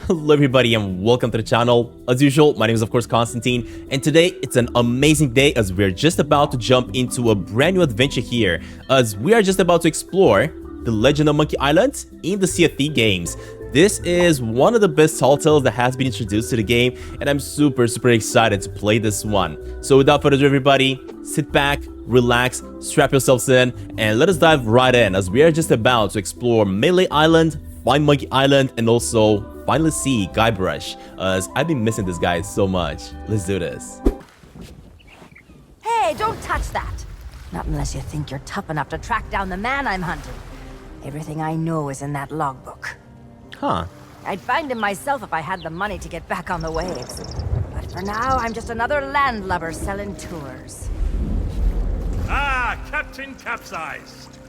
Hello everybody and welcome to the channel. As usual, my name is of course Constantin, and today it's an amazing day as we're just about to jump into a brand new adventure here, as we are just about to explore the Legend of Monkey Island in the Sea of Thieves games. This is one of the best tall tales that has been introduced to the game, and I'm super excited to play this one. So without further ado everybody, sit back, relax, strap yourselves in, and let us dive right in as we are just about to explore Melee Island, find Monkey Island, and also finally see Guybrush, as I've been missing this guy so much. Let's do this. Hey, don't touch that! Not unless you think you're tough enough to track down the man I'm hunting. Everything I know is in that logbook. Huh. I'd find him myself if I had the money to get back on the waves. But for now, I'm just another landlubber selling tours. Ah, Captain Capsized.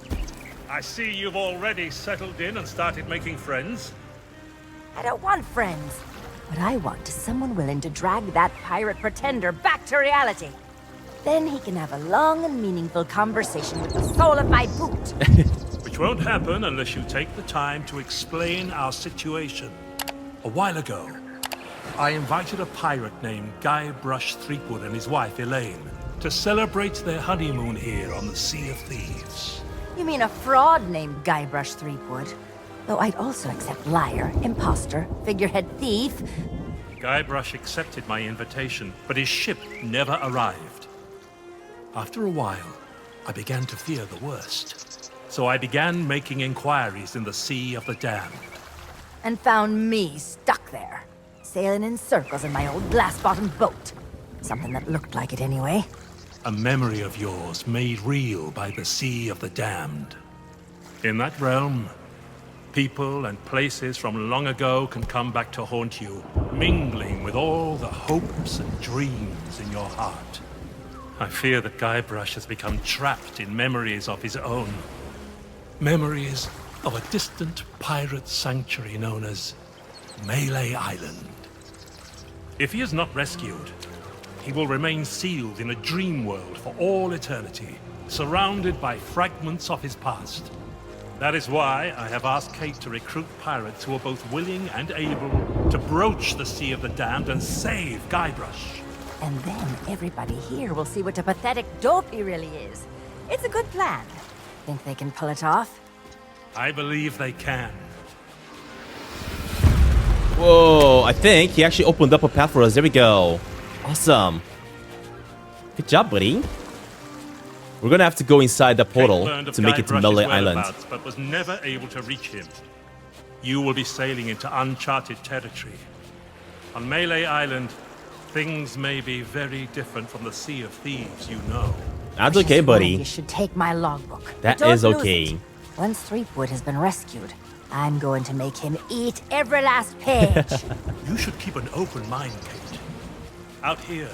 I see you've already settled in and started making friends. I don't want friends. What I want is someone willing to drag that pirate pretender back to reality. Then he can have a long and meaningful conversation with the sole of my boot. Which won't happen unless you take the time to explain our situation. A while ago, I invited a pirate named Guybrush Threepwood and his wife Elaine to celebrate their honeymoon here on the Sea of Thieves. You mean a fraud named Guybrush Threepwood? Though I'd also accept liar, imposter, figurehead thief. Guybrush accepted my invitation, but his ship never arrived. After a while, I began to fear the worst. So I began making inquiries in the Sea of the Damned. And found me stuck there, sailing in circles in my old glass-bottomed boat. Something that looked like it anyway. A memory of yours made real by the Sea of the Damned. In that realm, people and places from long ago can come back to haunt you, mingling with all the hopes and dreams in your heart. I fear that Guybrush has become trapped in memories of his own. Memories of a distant pirate sanctuary known as Melee Island. If he is not rescued, he will remain sealed in a dream world for all eternity, surrounded by fragments of his past. That is why I have asked Kate to recruit pirates who are both willing and able to broach the Sea of the Damned and save Guybrush. And then everybody here will see what a pathetic dope he really is. It's a good plan. Think they can pull it off? I believe they can. Whoa, I think he actually opened up a path for us. There we go. Awesome. Good job, buddy. We're gonna have to go inside the portal to make it to Melee Island. But was never able to reach him. You will be sailing into uncharted territory. On Melee Island, things may be very different from the Sea of Thieves you know. That's okay, buddy. You should take my logbook. That Don't is lose okay. it. Once Threepwood has been rescued, I'm going to make him eat every last page. You should keep an open mind, Kate. Out here,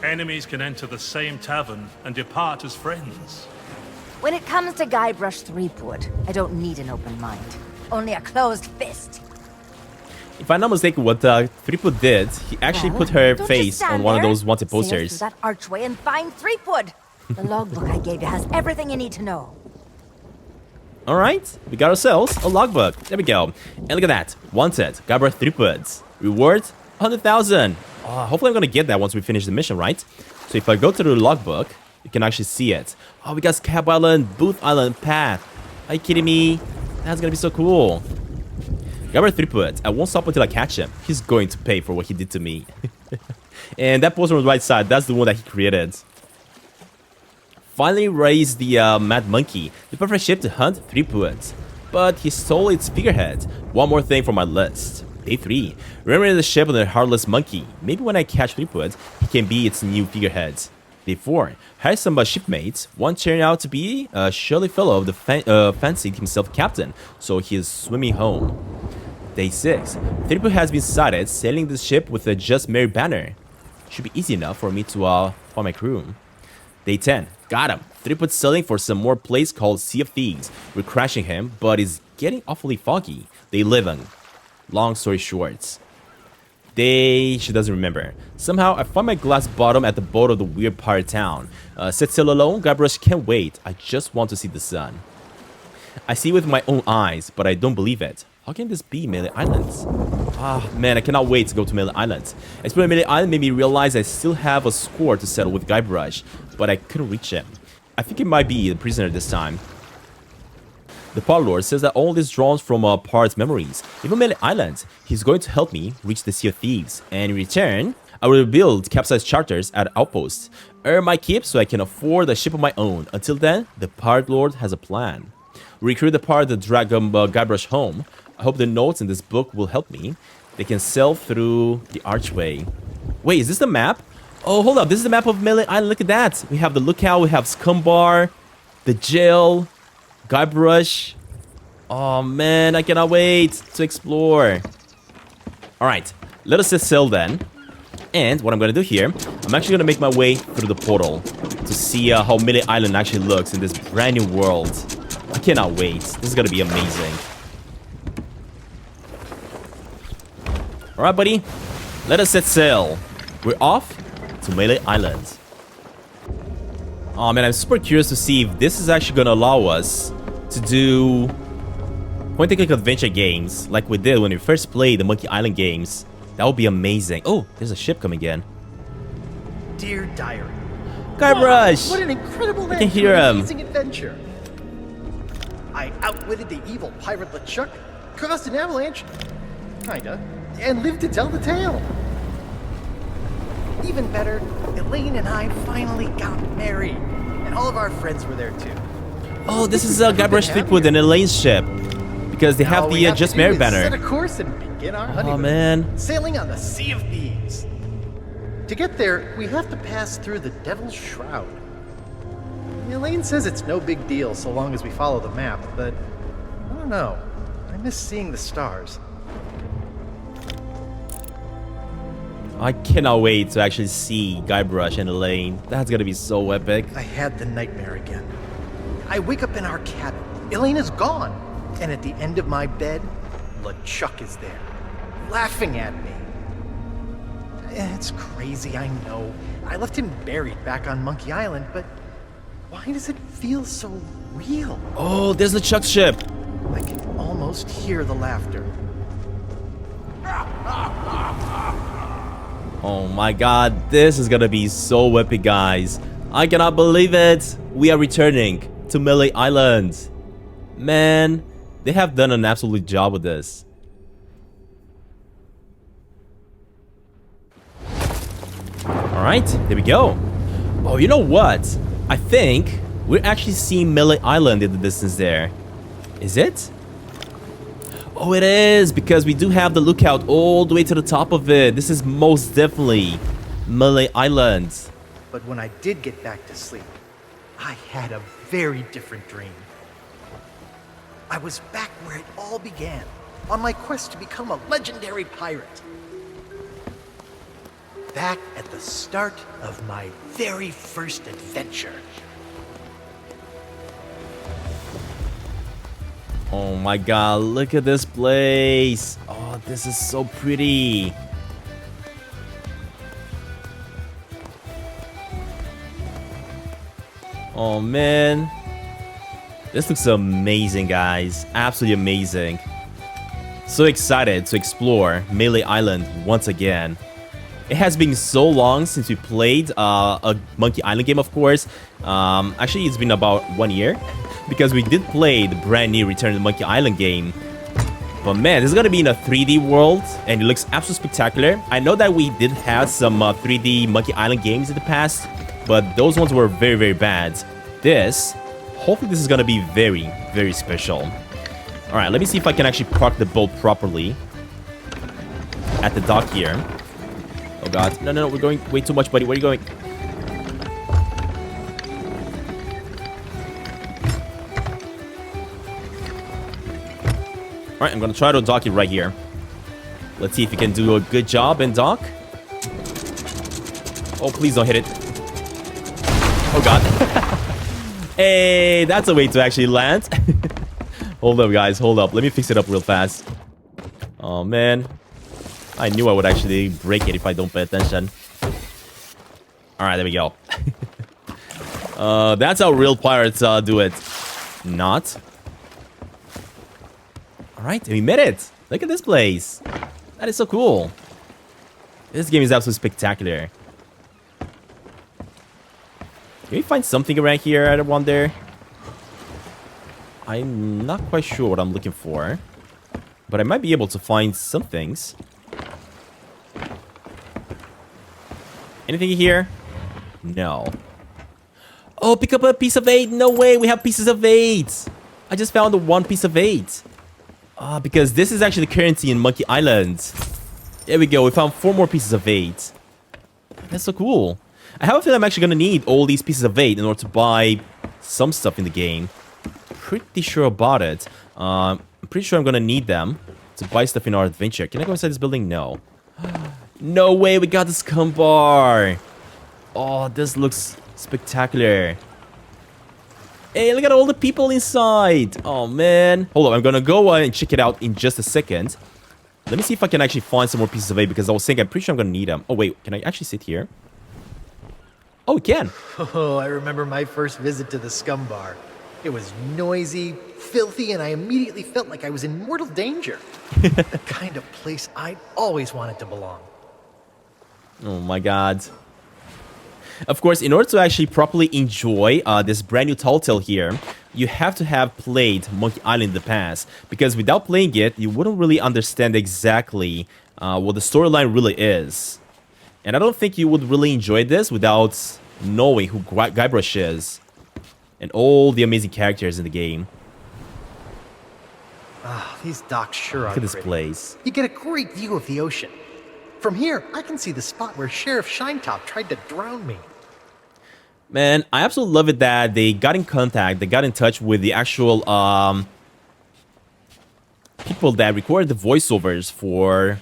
enemies can enter the same tavern and depart as friends. When it comes to Guybrush Threepwood, I don't need an open mind. Only a closed fist. If I'm not mistaken, what Threepwood did, he actually put her Don't just face stand on one of there. those wanted Sail posters. through that archway and find Threepwood. The logbook I gave you has everything you need to know. Alright, we got ourselves a logbook. There we go. And look at that. Wanted. Guybrush Threepwood. Reward 100,000. Hopefully I'm gonna get that once we finish the mission, right? So if I go to the logbook, you can actually see it. Oh, we got Scab Island, Booth Island, Path. Are you kidding me? That's gonna be so cool. Guybrush Threepwood. I won't stop until I catch him. He's going to pay for what he did to me. And that poster on the right side, that's the one that he created. Finally raised the Mad Monkey, the perfect ship to hunt Threepwood. But he stole its figurehead. One more thing for my list. Day 3. Remember the ship of the Heartless Monkey. Maybe when I catch Threepwood, he can be its new figurehead. Day 4. Hire some shipmates. One turned out to be a surly fellow of fancied himself captain, so he is swimming home. Day 6. Threepwood has been sighted sailing the ship with a Just Married banner. Should be easy enough for me to find my crew. Day 10. Got him. Threepwood sailing for some more place called Sea of Thieves. We're crashing him, but it's getting awfully foggy. They live on. Long story short. She doesn't remember. Somehow, I find my glass bottom at the boat of the weird pirate town. Sit still alone, Guybrush can't wait. I just want to see the sun. I see with my own eyes, but I don't believe it. How can this be Melee Islands? Ah, man, I cannot wait to go to Melee Islands. Exploring Melee Island made me realize I still have a score to settle with Guybrush, but I couldn't reach him. I think it might be the prisoner this time. The Part Lord says that all this draws from Part's memories. Even Melee Island, he's going to help me reach the Sea of Thieves. And in return, I will build capsized charters at outposts. Earn my keep so I can afford a ship of my own. Until then, the Part Lord has a plan. Recruit the part to drag Guybrush home. I hope the notes in this book will help me. They can sail through the archway. Wait, is this the map? Oh, hold up. This is the map of Melee Island. Look at that. We have the lookout. We have Scum Bar, the jail, Guybrush. Oh, man. I cannot wait to explore. All right. Let us set sail then. And what I'm going to do here, I'm actually going to make my way through the portal to see how Melee Island actually looks in this brand new world. I cannot wait. This is going to be amazing. Alright, buddy. Let us set sail. We're off to Melee Island. Oh, man, I'm super curious to see if this is actually going to allow us to do point-and-click adventure games like we did when we first played the Monkey Island games. That would be amazing. Oh, there's a ship coming in. Dear Diary. Guybrush! Wow, what an incredible I can hear him. amazing adventure. I outwitted the evil pirate LeChuck, caused an avalanche, kinda, and lived to tell the tale. Even better, Elaine and I finally got married, and all of our friends were there too. Oh, this is Guybrush Threepwood and Elaine's ship. Because they have All we the have to Just do Married is banner. set a course and begin our honeymoon. Oh, man. Sailing on the Sea of Thieves. To get there, we have to pass through the Devil's Shroud. Elaine says it's no big deal so long as we follow the map, but I don't know. I miss seeing the stars. I cannot wait to actually see Guybrush and Elaine. That's gonna be so epic. I had the nightmare again. I wake up in our cabin. Elaine is gone. And at the end of my bed, LeChuck is there, laughing at me. It's crazy, I know. I left him buried back on Monkey Island, but why does it feel so real? Oh, there's the Chuck ship. I can almost hear the laughter. Oh my god, this is gonna be so epic, guys. I cannot believe it. We are returning to Melee Island. Man, they have done an absolute job with this. Alright, here we go. Oh, you know what? I think we're actually seeing Melee Island in the distance there. Is it? Oh, it is, because we do have the lookout all the way to the top of it. This is most definitely Melee Island. But when I did get back to sleep, I had a very different dream. I was back where it all began, on my quest to become a legendary pirate. Back at the start of my very first adventure. Oh my god, look at this place. Oh, this is so pretty. Oh man. This looks amazing, guys. Absolutely amazing. So excited to explore Melee Island once again. It has been so long since we played a Monkey Island game, of course. Actually, it's been about 1 year. Because we did play the brand new Return to Monkey Island game. But man, this is gonna be in a 3D world, and it looks absolutely spectacular. I know that we did have some 3D Monkey Island games in the past, but those ones were very, very bad. Hopefully this is gonna be very, very special. Alright, let me see if I can actually park the boat properly at the dock here. Oh god, no, we're going way too much, buddy. Where are you going? Alright, I'm gonna try to dock it right here. Let's see if you can do a good job and dock. Oh, please don't hit it. Oh god. Hey, that's a way to actually land. Hold up, guys, hold up. Let me fix it up real fast. Oh man, I knew I would actually break it if I don't pay attention. Alright, there we go. That's how real pirates do it. Not. Alright, we made it! Look at this place! That is so cool! This game is absolutely spectacular. Can we find something around here, I wonder? I'm not quite sure what I'm looking for. But I might be able to find some things. Anything here? No. Oh, pick up a piece of 8! No way, we have pieces of 8! I just found the one piece of 8. Because this is actually the currency in Monkey Island. There we go, we found 4 more pieces of 8. That's so cool. I have a feeling I'm actually gonna need all these pieces of 8 in order to buy some stuff in the game. Pretty sure about it. I'm pretty sure I'm gonna need them to buy stuff in our adventure. Can I go inside this building? No. No way, we got the Scum Bar. Oh, this looks spectacular. Hey, look at all the people inside. Oh, man. Hold up, I'm gonna go and check it out in just a second. Let me see if I can actually find some more pieces of 8 because I was saying I'm pretty sure I'm gonna need them. Oh, wait, can I actually sit here? Oh, we can. Oh, I remember my first visit to the Scum Bar. It was noisy, filthy, and I immediately felt like I was in mortal danger. The kind of place I'd always wanted to belong. Oh my god. Of course, in order to actually properly enjoy this brand new tall tale here, you have to have played Monkey Island in the past. Because without playing it, you wouldn't really understand exactly what the storyline really is. And I don't think you would really enjoy this without knowing who Guybrush is. And all the amazing characters in the game. Ah, these docks sure are Look at this pretty. place. You get a great view of the ocean. From here, I can see the spot where Sheriff Shinetop tried to drown me. Man, I absolutely love it that they got in contact, they got in touch with the actual people that recorded the voiceovers for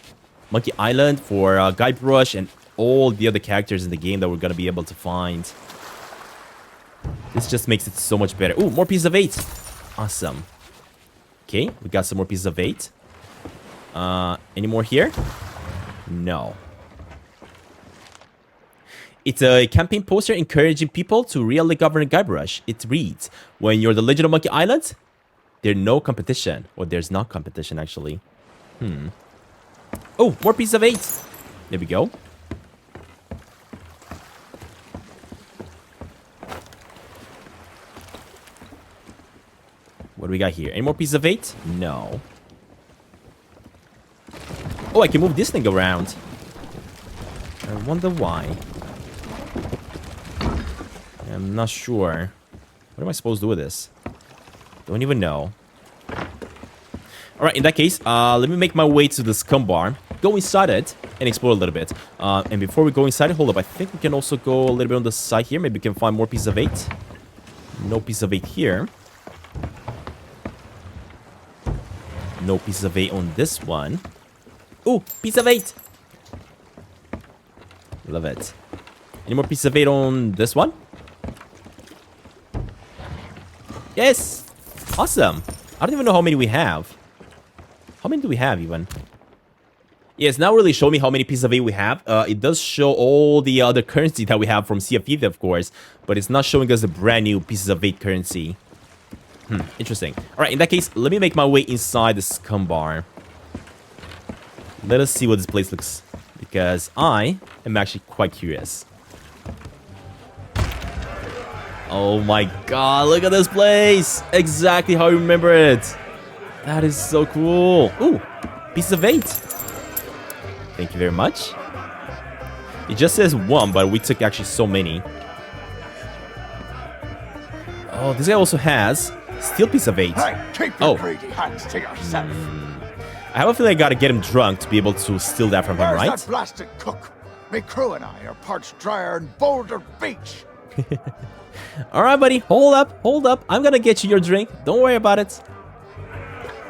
Monkey Island, for Guybrush, and all the other characters in the game that we're gonna be able to find. This just makes it so much better. Ooh, more pieces of 8. Awesome. Okay, we got some more pieces of 8. Any more here? No. It's a campaign poster encouraging people to really govern Guybrush. It reads, when you're the Legend of Monkey Island, there's no competition. Or there's not competition, actually. Oh, more pieces of 8. There we go. What do we got here? Any more pieces of 8? No. Oh, I can move this thing around. I wonder why. I'm not sure. What am I supposed to do with this? Don't even know. Alright, in that case, let me make my way to the Scum Bar. Go inside it and explore a little bit. And before we go inside it, hold up. I think we can also go a little bit on the side here. Maybe we can find more pieces of 8. No piece of 8 here. No pieces of 8 on this one. Ooh, piece of 8! Love it. Any more pieces of 8 on this one? Yes! Awesome! I don't even know how many we have. How many do we have, even? Yeah, it's not really showing me how many pieces of 8 we have. It does show all the other currency that we have from Sea of Thieves, of course. But it's not showing us the brand new pieces of 8 currency. Interesting. Alright, in that case, let me make my way inside the Scum Bar. Let us see what this place looks. Because I am actually quite curious. Oh my god, look at this place! Exactly how I remember it! That is so cool! Ooh, pieces of 8! Thank you very much. It just says 1, but we took actually so many. Oh, this guy also has steel piece of 8. Hey, keep your greedy hands to yourself. I have a feeling I gotta get him drunk to be able to steal that from him, Where's right? that blasted cook? Me crew and I are parched drier in Boulder Beach. Alright, buddy. Hold up. Hold up. I'm gonna get you your drink. Don't worry about it.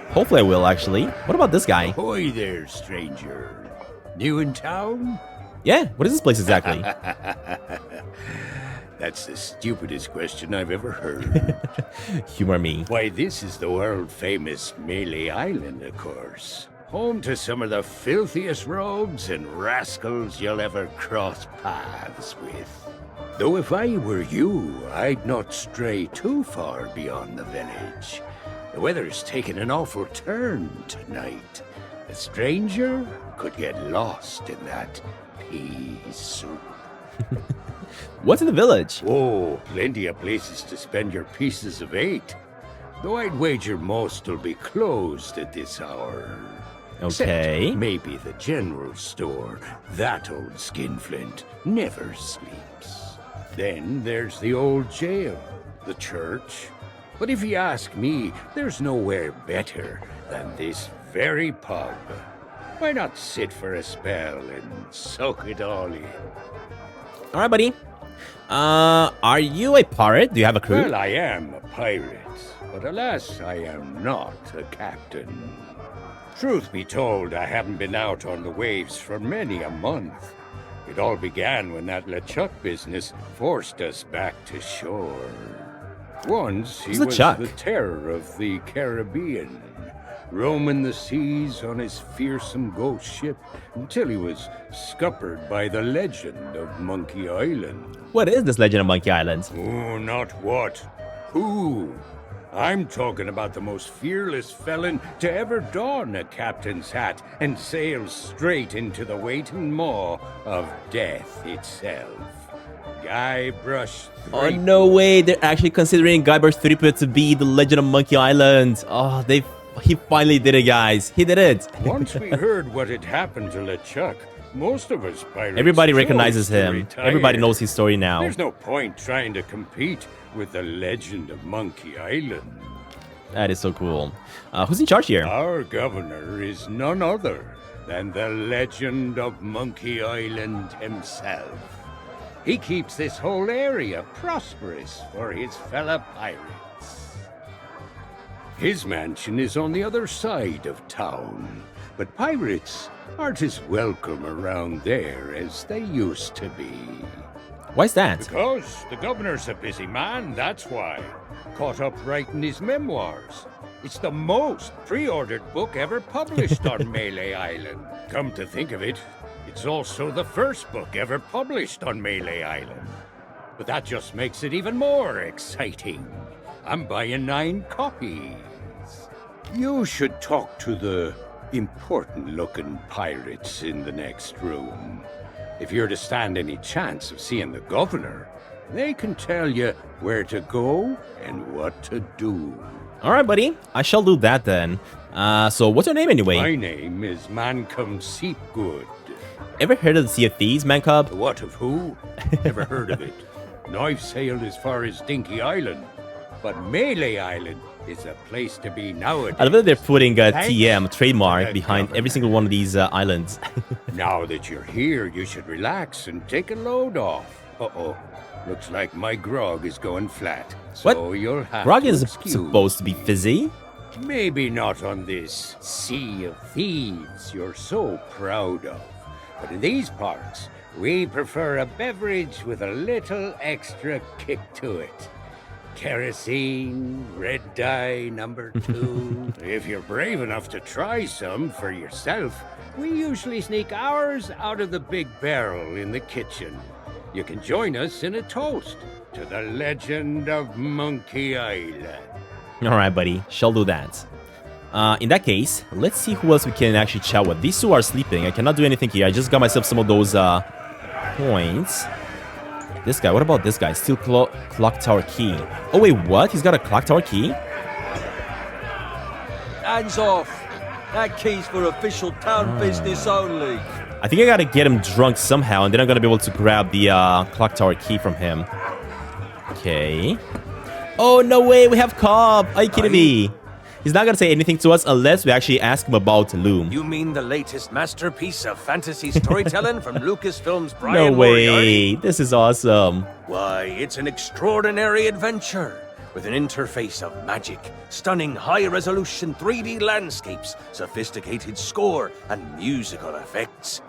Hopefully I will, actually. What about this guy? Ahoy there, stranger. New in town? Yeah, what is this place exactly? That's the stupidest question I've ever heard. Humor me. Why, this is the world-famous Melee Island, of course. Home to some of the filthiest rogues and rascals you'll ever cross paths with. Though if I were you, I'd not stray too far beyond the village. The weather's taken an awful turn tonight. A stranger could get lost in that pea soup. What's in the village? Oh, plenty of places to spend your pieces of 8. Though I'd wager most will be closed at this hour. Okay. Except maybe the general store. That old skinflint never sleeps. Then there's the old jail, the church. But if you ask me, there's nowhere better than this very pub. Why not sit for a spell and soak it all in? All right, buddy. Are you a pirate? Do you have a crew? Well, I am a pirate, but alas, I am not a captain. Truth be told, I haven't been out on the waves for many a month. It all began when that LeChuck business forced us back to shore. Once he Who's was LeChuck? the terror of the Caribbean, roaming the seas on his fearsome ghost ship until he was scuppered by the legend of Monkey Island. What is this Legend of Monkey Island? Oh, not what. Who? I'm talking about the most fearless felon to ever don a captain's hat and sail straight into the waiting maw of death itself. Guybrush Oh, Threepwood. no way. They're actually considering Guybrush Threepwood to be the Legend of Monkey Island. Oh, he finally did it, guys. He did it. Once we heard what had happened to LeChuck, most of us pirates Everybody chose recognizes to him. retire. Everybody knows his story now. There's no point trying to compete with the legend of Monkey Island. That is so cool. Who's in charge here? Our governor is none other than the legend of Monkey Island himself. He keeps this whole area prosperous for his fellow pirates. His mansion is on the other side of town, but pirates aren't as welcome around there as they used to be. Why's that? Because the governor's a busy man, that's why. Caught up writing his memoirs. It's the most pre-ordered book ever published on Melee Island. Come to think of it, it's also the first book ever published on Melee Island. But that just makes it even more exciting. I'm buying 9 copies. You should talk to the important-looking pirates in the next room. If you're to stand any chance of seeing the governor, they can tell you where to go and what to do. All right, buddy. I shall do that then. So what's your name anyway? My name is Mancom Seepgood. Ever heard of the Sea of Thieves, man cub? What of who? Never heard of it. Now I've sailed as far as Dinky Island, but Melee Island is a place to be nowadays. I love that they're putting a Thanks TM trademark to the behind every governor. single one of these islands. Now that you're here, you should relax and take a load off. Uh-oh. Looks like my grog is going flat. So What? you'll have Grog to is excuse supposed to be me. fizzy. Maybe not on this sea of thieves you're so proud of. But in these parts, we prefer a beverage with a little extra kick to it. Kerosene, red dye number 2. If you're brave enough to try some for yourself, we usually sneak ours out of the big barrel in the kitchen. You can join us in a toast to the legend of Monkey Island. All right, buddy. Shall do that. In that case, let's see who else we can actually chat with. These two are sleeping. I cannot do anything here. I just got myself some of those points. This guy. What about this guy? Steel clock tower key. Oh, wait. What? He's got a clock tower key? Hands off! That key's for official town business only. I think I gotta get him drunk somehow, and then I'm gonna be able to grab the clock tower key from him. Okay. Oh, no way. We have Cobb. Are you kidding me? He's not gonna say anything to us unless we actually ask him about Loom. You mean the latest masterpiece of fantasy storytelling from Lucasfilm's No Brian way. Moriarty? This is awesome. Why, it's an extraordinary adventure with an interface of magic, stunning high-resolution 3D landscapes, sophisticated score, and musical effects.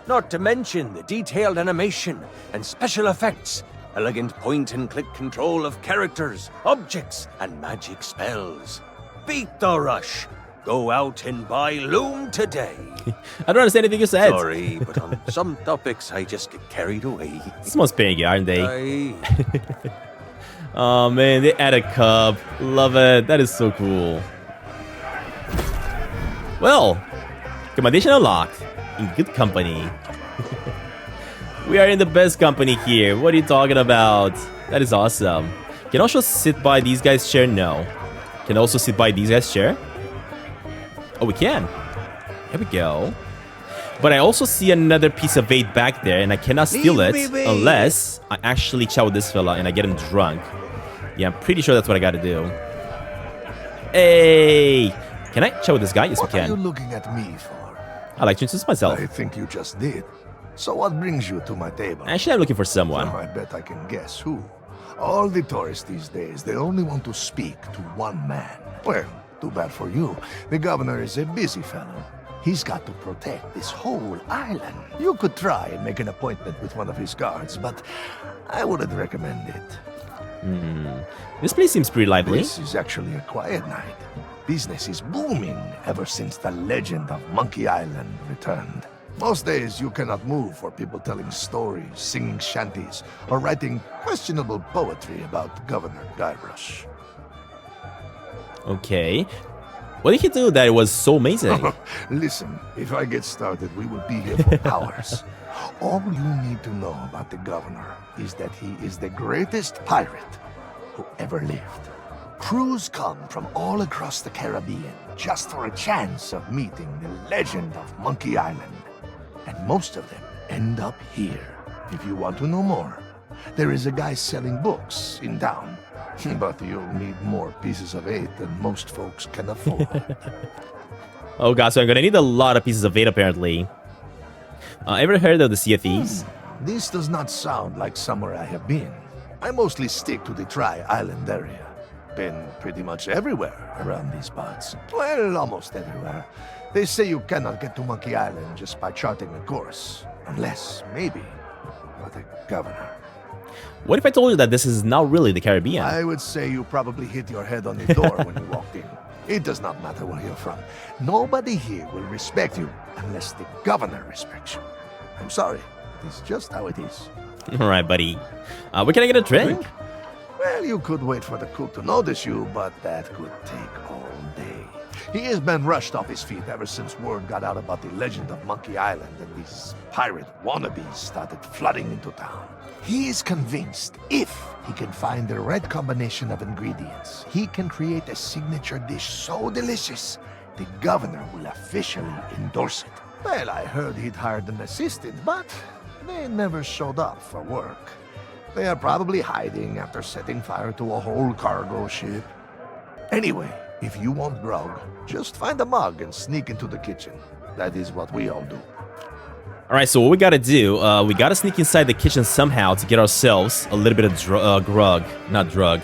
Not to mention the detailed animation and special effects, elegant point-and-click control of characters, objects, and magic spells. Beat the rush. Go out and buy Loom today. I don't understand anything you said. Sorry, but on some topics I just get carried away. Someone's paying you, aren't they? Oh man, they add a cub. Love it. That is so cool. Well, accommodation unlocked. In good company. We are in the best company here. What are you talking about? That is awesome. Can also sit by these guys' chair? No. Can also sit by these guys' chair? Oh, we can. There we go. But I also see another piece of bait back there, and I cannot steal it unless I actually chat with this fella and I get him drunk. Yeah, I'm pretty sure that's what I gotta do. Hey! Can I chat with this guy? Yes, we What are you can. looking at me for? I like to introduce myself. I think you just did. So what brings you to my table? Actually, I'm looking for someone. Oh, I bet I can guess who. All the tourists these days, they only want to speak to one man. Well, too bad for you. The governor is a busy fellow. He's got to protect this whole island. You could try and make an appointment with one of his guards, but I wouldn't recommend it. This place seems pretty lively. This is actually a quiet night. Business is booming ever since the legend of Monkey Island returned. Most days you cannot move for people telling stories, singing shanties, or writing questionable poetry about Governor Guybrush. Okay. What did he do that was so amazing? Listen, if I get started, we will be here for hours. All you need to know about the governor is that he is the greatest pirate who ever lived. Crews come from all across the Caribbean just for a chance of meeting the legend of Monkey Island. And most of them end up here. If you want to know more, there is a guy selling books in town. But you'll need more pieces of eight than most folks can afford. Oh god, so I'm gonna need a lot of pieces of bait apparently. Ever heard of the Sea of Thieves? This does not sound like somewhere I have been. I mostly stick to the Tri-Island area. Been pretty much everywhere around these parts. Well, almost everywhere. They say you cannot get to Monkey Island just by charting a course. Unless, maybe, you're the governor. What if I told you that this is not really the Caribbean? I would say you probably hit your head on the door when you walked in. It does not matter where you're from. Nobody here will respect you unless the governor respects you. I'm sorry. It's just how it is. Alright, buddy. Where can I get a drink? Well, you could wait for the cook to notice you, but that could take all day. He has been rushed off his feet ever since word got out about the legend of Monkey Island and these pirate wannabes started flooding into town. He is convinced if he can find the right combination of ingredients, he can create a signature dish so delicious, the governor will officially endorse it. Well, I heard he'd hired an assistant, but they never showed up for work. They are probably hiding after setting fire to a whole cargo ship. Anyway, if you want grog, just find a mug and sneak into the kitchen. That is what we all do. Alright, so what we gotta do, we gotta sneak inside the kitchen somehow to get ourselves a little bit of grog. Not drug.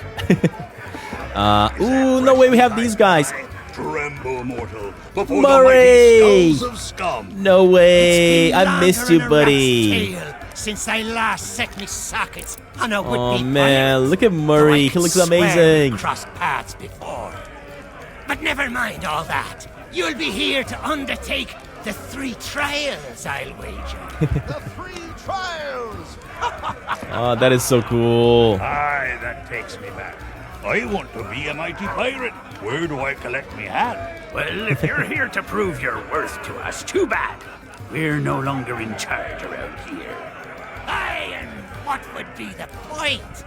Ooh, no way we have these guys. Tremble, mortal, before Murray! the mighty skulls of scum. No way. I missed you, buddy. Since I last set me sockets on a Oh would-be man, pirate. look at Murray. He looks amazing. Crossed paths before. But never mind all that. You'll be here to undertake the 3 trials, I'll wager. The 3 trials! Oh, that is so cool. Aye, that takes me back. I want to be a mighty pirate. Where do I collect me hat? Well, if you're here to prove your worth to us, too bad. We're no longer in charge around here. Aye, and what would be the point?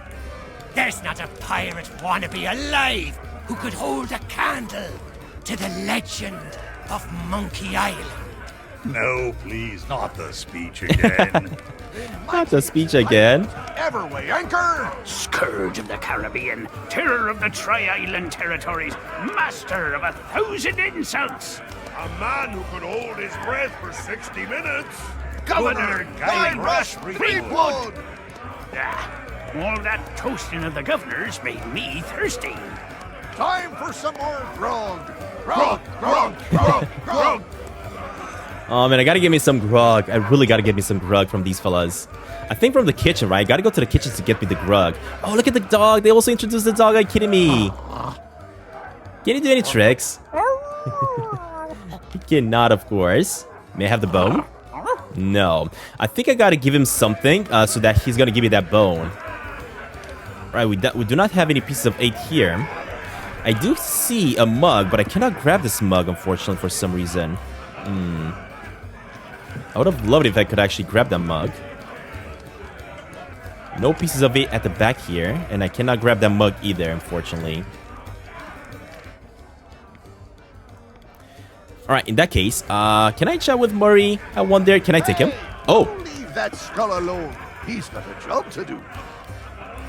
There's not a pirate wannabe alive who could hold a candle to the legend of Monkey Island. No, please, not the speech again. Not the speech again. Ever weigh anchor? Scourge of the Caribbean, terror of the Tri-Island territories, master of 1,000 insults. A man who could hold his breath for 60 minutes. Governor Guybrush Threepwood! All that toasting of the governors made me thirsty. Time for some more grog! Grog! Grog! Grog! Grog! Oh man, I gotta get me some grog. I really gotta get me some grog from these fellas. I think from the kitchen, right? I gotta go to the kitchen to get me the grog. Oh, look at the dog. They also introduced the dog. Are you kidding me? Can he do any tricks? He cannot, of course. May I have the bone? No. I think I gotta give him something so that he's gonna give me that bone. Alright, we do not have any pieces of 8 here. I do see a mug, but I cannot grab this mug, unfortunately, for some reason. I would have loved it if I could actually grab that mug. No pieces of 8 at the back here, and I cannot grab that mug either, unfortunately. Alright, in that case, can I chat with Murray? I wonder, can I take him? Oh! Leave that skull alone. He's got a job to do.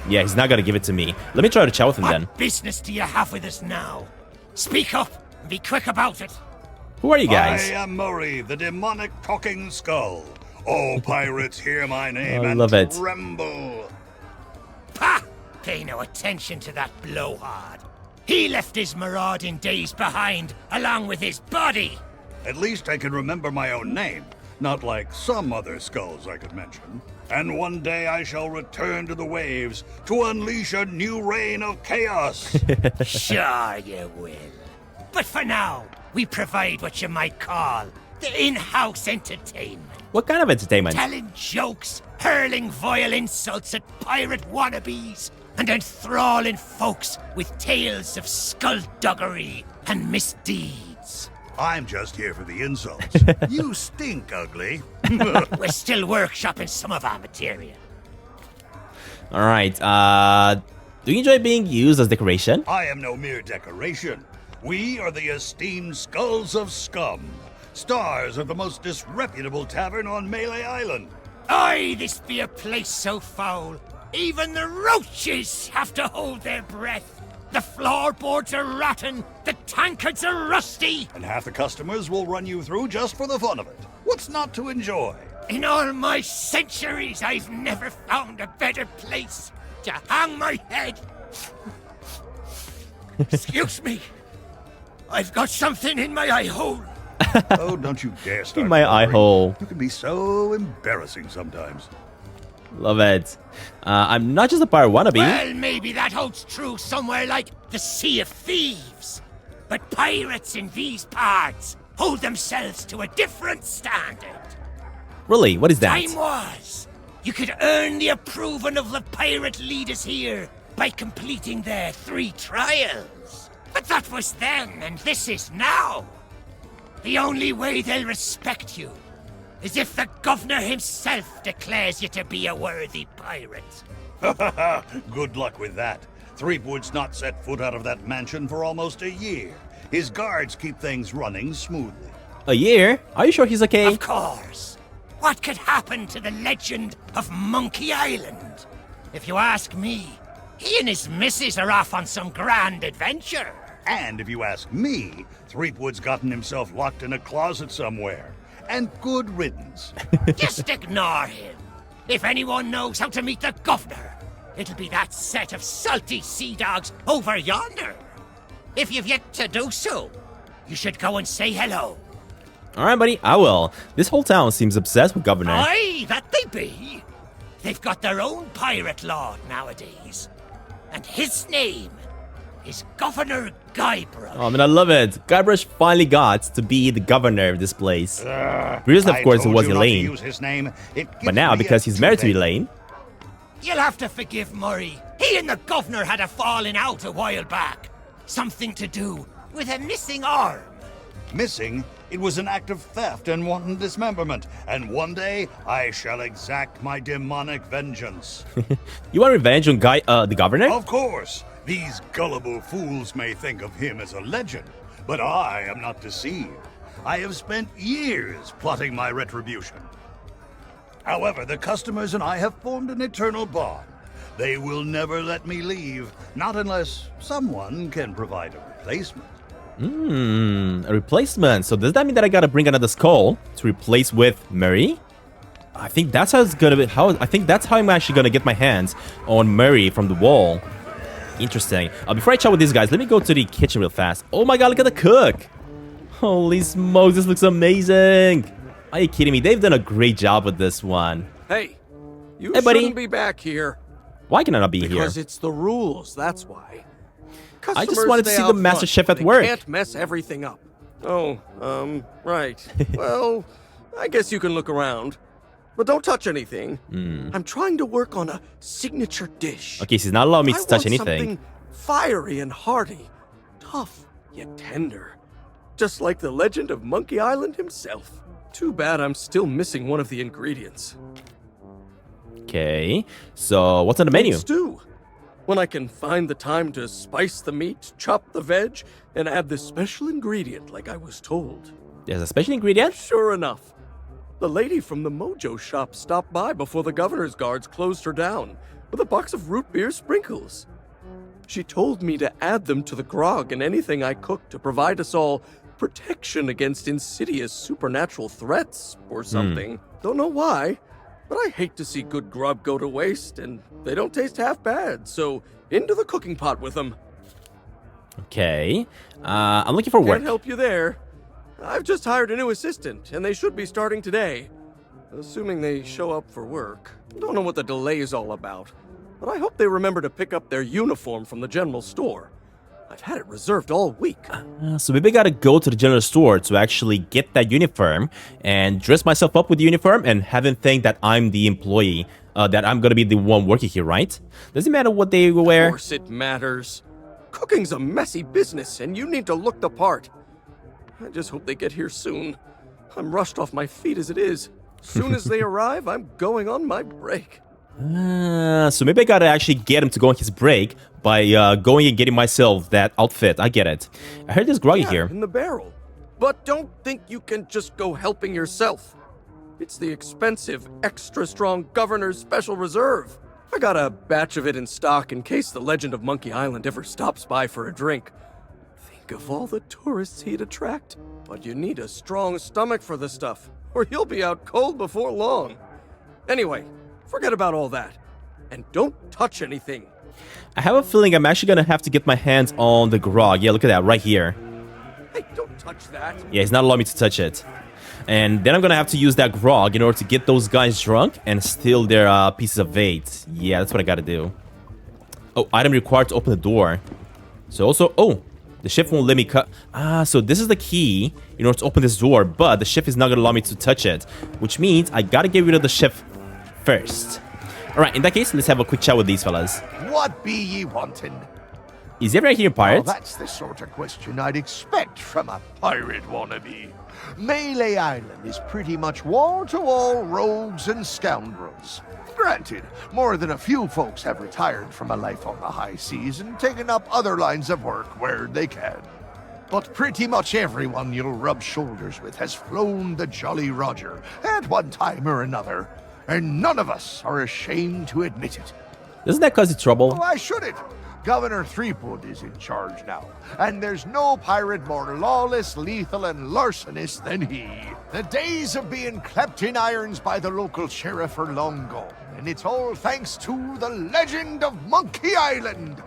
Yeah, he's not gonna give it to me. Let me try to chat with him then. What business do you have with us now? Speak up and be quick about it. Who are you guys? I am Murray, the demonic talking skull. All pirates hear my name I and love it. tremble. Pah! Pay no attention to that blowhard. He left his marauding days behind, along with his body. At least I can remember my own name, not like some other skulls I could mention. And one day I shall return to the waves to unleash a new reign of chaos. Sure you will. But for now, we provide what you might call the in-house entertainment. What kind of entertainment? Telling jokes, hurling vile insults at pirate wannabes, and enthralling folks with tales of skullduggery and misdeeds. I'm just here for the insults. You stink, ugly. We're still workshopping some of our material. Alright, do you enjoy being used as decoration? I am no mere decoration. We are the esteemed Skulls of Scum, stars of the most disreputable tavern on Melee Island. Aye, this be a place so foul, even the roaches have to hold their breath. The floorboards are rotten, the tankards are rusty. And half the customers will run you through just for the fun of it. What's not to enjoy? In all my centuries, I've never found a better place to hang my head. Excuse me. I've got something in my eye hole. Oh, don't you dare start. In my eye murmuring. hole. You can be so embarrassing sometimes. Love it. I'm not just a pirate wannabe. Well, maybe that holds true somewhere like the Sea of Thieves. But pirates in these parts hold themselves to a different standard. Really? What is that? Time was. You could earn the approval of the pirate leaders here by completing their 3 trials. But that was then, and this is now. The only way they'll respect you is if the governor himself declares you to be a worthy pirate. Good luck with that. Threepwood's not set foot out of that mansion for almost a year. His guards keep things running smoothly. A year? Are you sure he's okay? Of course. What could happen to the legend of Monkey Island? If you ask me, he and his missus are off on some grand adventure. And if you ask me, Threepwood's gotten himself locked in a closet somewhere. And good riddance. Just ignore him. If anyone knows how to meet the governor, it'll be that set of salty sea dogs over yonder. If you've yet to do so, you should go and say hello. Alright, buddy, I will. This whole town seems obsessed with Governor. Aye, that they be. They've got their own pirate lord nowadays. And his name is Governor Guybrush. Oh, man, I love it. Guybrush finally got to be the governor of this place. Previously, of course, it was Elaine. Use his name. But now, because he's married to Elaine. You'll have to forgive Murray. He and the governor had a falling out a while back. Something to do with a missing arm. Missing? It was an act of theft and wanton dismemberment. And one day, I shall exact my demonic vengeance. You want revenge on the governor? Of course. These gullible fools may think of him as a legend, but I am not deceived. I have spent years plotting my retribution. However, the customers and I have formed an eternal bond. They will never let me leave, not unless someone can provide a replacement. A replacement. So does that mean that I gotta bring another skull to replace with Murray? I think that's how it's gonna be. I think that's how I'm actually gonna get my hands on Murray from the wall. Interesting. Before I chat with these guys, let me go to the kitchen real fast. Oh my god, look at the cook! Holy smokes, this looks amazing! Are you kidding me? They've done a great job with this one. Hey, you Hey, buddy. shouldn't be back here. Why can I not be here? Because it's the rules, that's why. I just Customers wanted to stay see out the master front. chef at They work. can't mess everything up. Oh, right. Well, I guess you can look around. but don't touch anything. I'm trying to work on a signature dish. Okay, she's not allowing me to touch want anything. Something fiery and hearty, tough yet tender, just like the legend of Monkey Island himself. Too bad I'm still missing one of the ingredients. Okay, so what's on the menu? Stew. When I can find the time to spice the meat, chop the veg, and add this special ingredient like I was told. There's a special ingredient? Sure enough. The lady from the Mojo shop stopped by before the governor's guards closed her down with a box of root beer sprinkles. She told me to add them to the grog and anything I cooked to provide us all protection against insidious supernatural threats or something. Don't know why, but I hate to see good grub go to waste, and they don't taste half bad, so into the cooking pot with them. Okay, I'm looking for work. Can't help you there. I've just hired a new assistant, and they should be starting today. Assuming they show up for work. Don't know what the delay is all about, but I hope they remember to pick up their uniform from the general store. I've had it reserved all week. So maybe I gotta go to the general store to actually get that uniform and dress myself up with the uniform and have them think that I'm the employee, that I'm gonna be the one working here, right? Does it matter what they wear? Of course it matters. Cooking's a messy business, and you need to look the part. I just hope they get here soon. I'm rushed off my feet as it is. Soon as they arrive, I'm going on my break. So maybe I gotta actually get him to go on his break by going and getting myself that outfit. I get it. I heard there's groggy here. In the barrel. But don't think you can just go helping yourself. It's the expensive, extra strong Governor's Special Reserve. I got a batch of it in stock in case the legend of Monkey Island ever stops by for a drink. Think of all the tourists he'd attract. But you need a strong stomach for the stuff, or you'll be out cold before long. Anyway, forget about all that. And don't touch anything. I have a feeling I'm actually gonna have to get my hands on the grog. Yeah, look at that right here. Hey, don't touch that. Yeah, he's not allowing me to touch it. And then I'm gonna have to use that grog in order to get those guys drunk and steal their pieces of bait. Yeah, that's what I gotta do. Oh, item required to open the door. So also, oh, the chef won't let me cut. So this is the key in order to open this door, but the chef is not gonna allow me to touch it, which means I gotta get rid of the chef first. Alright, in that case, let's have a quick chat with these fellas. What be ye wanting? Is everyone here a pirate? Well, that's the sort of question I'd expect from a pirate wannabe. Melee Island is pretty much wall-to-wall rogues and scoundrels. Granted, more than a few folks have retired from a life on the high seas and taken up other lines of work where they can. But pretty much everyone you'll rub shoulders with has flown the Jolly Roger at one time or another, and none of us are ashamed to admit it. Doesn't that cause you trouble? Why should it? Governor Threepwood is in charge now, and there's no pirate more lawless, lethal, and larcenous than he. The days of being clapped in irons by the local sheriff are long gone, and it's all thanks to the legend of Monkey Island.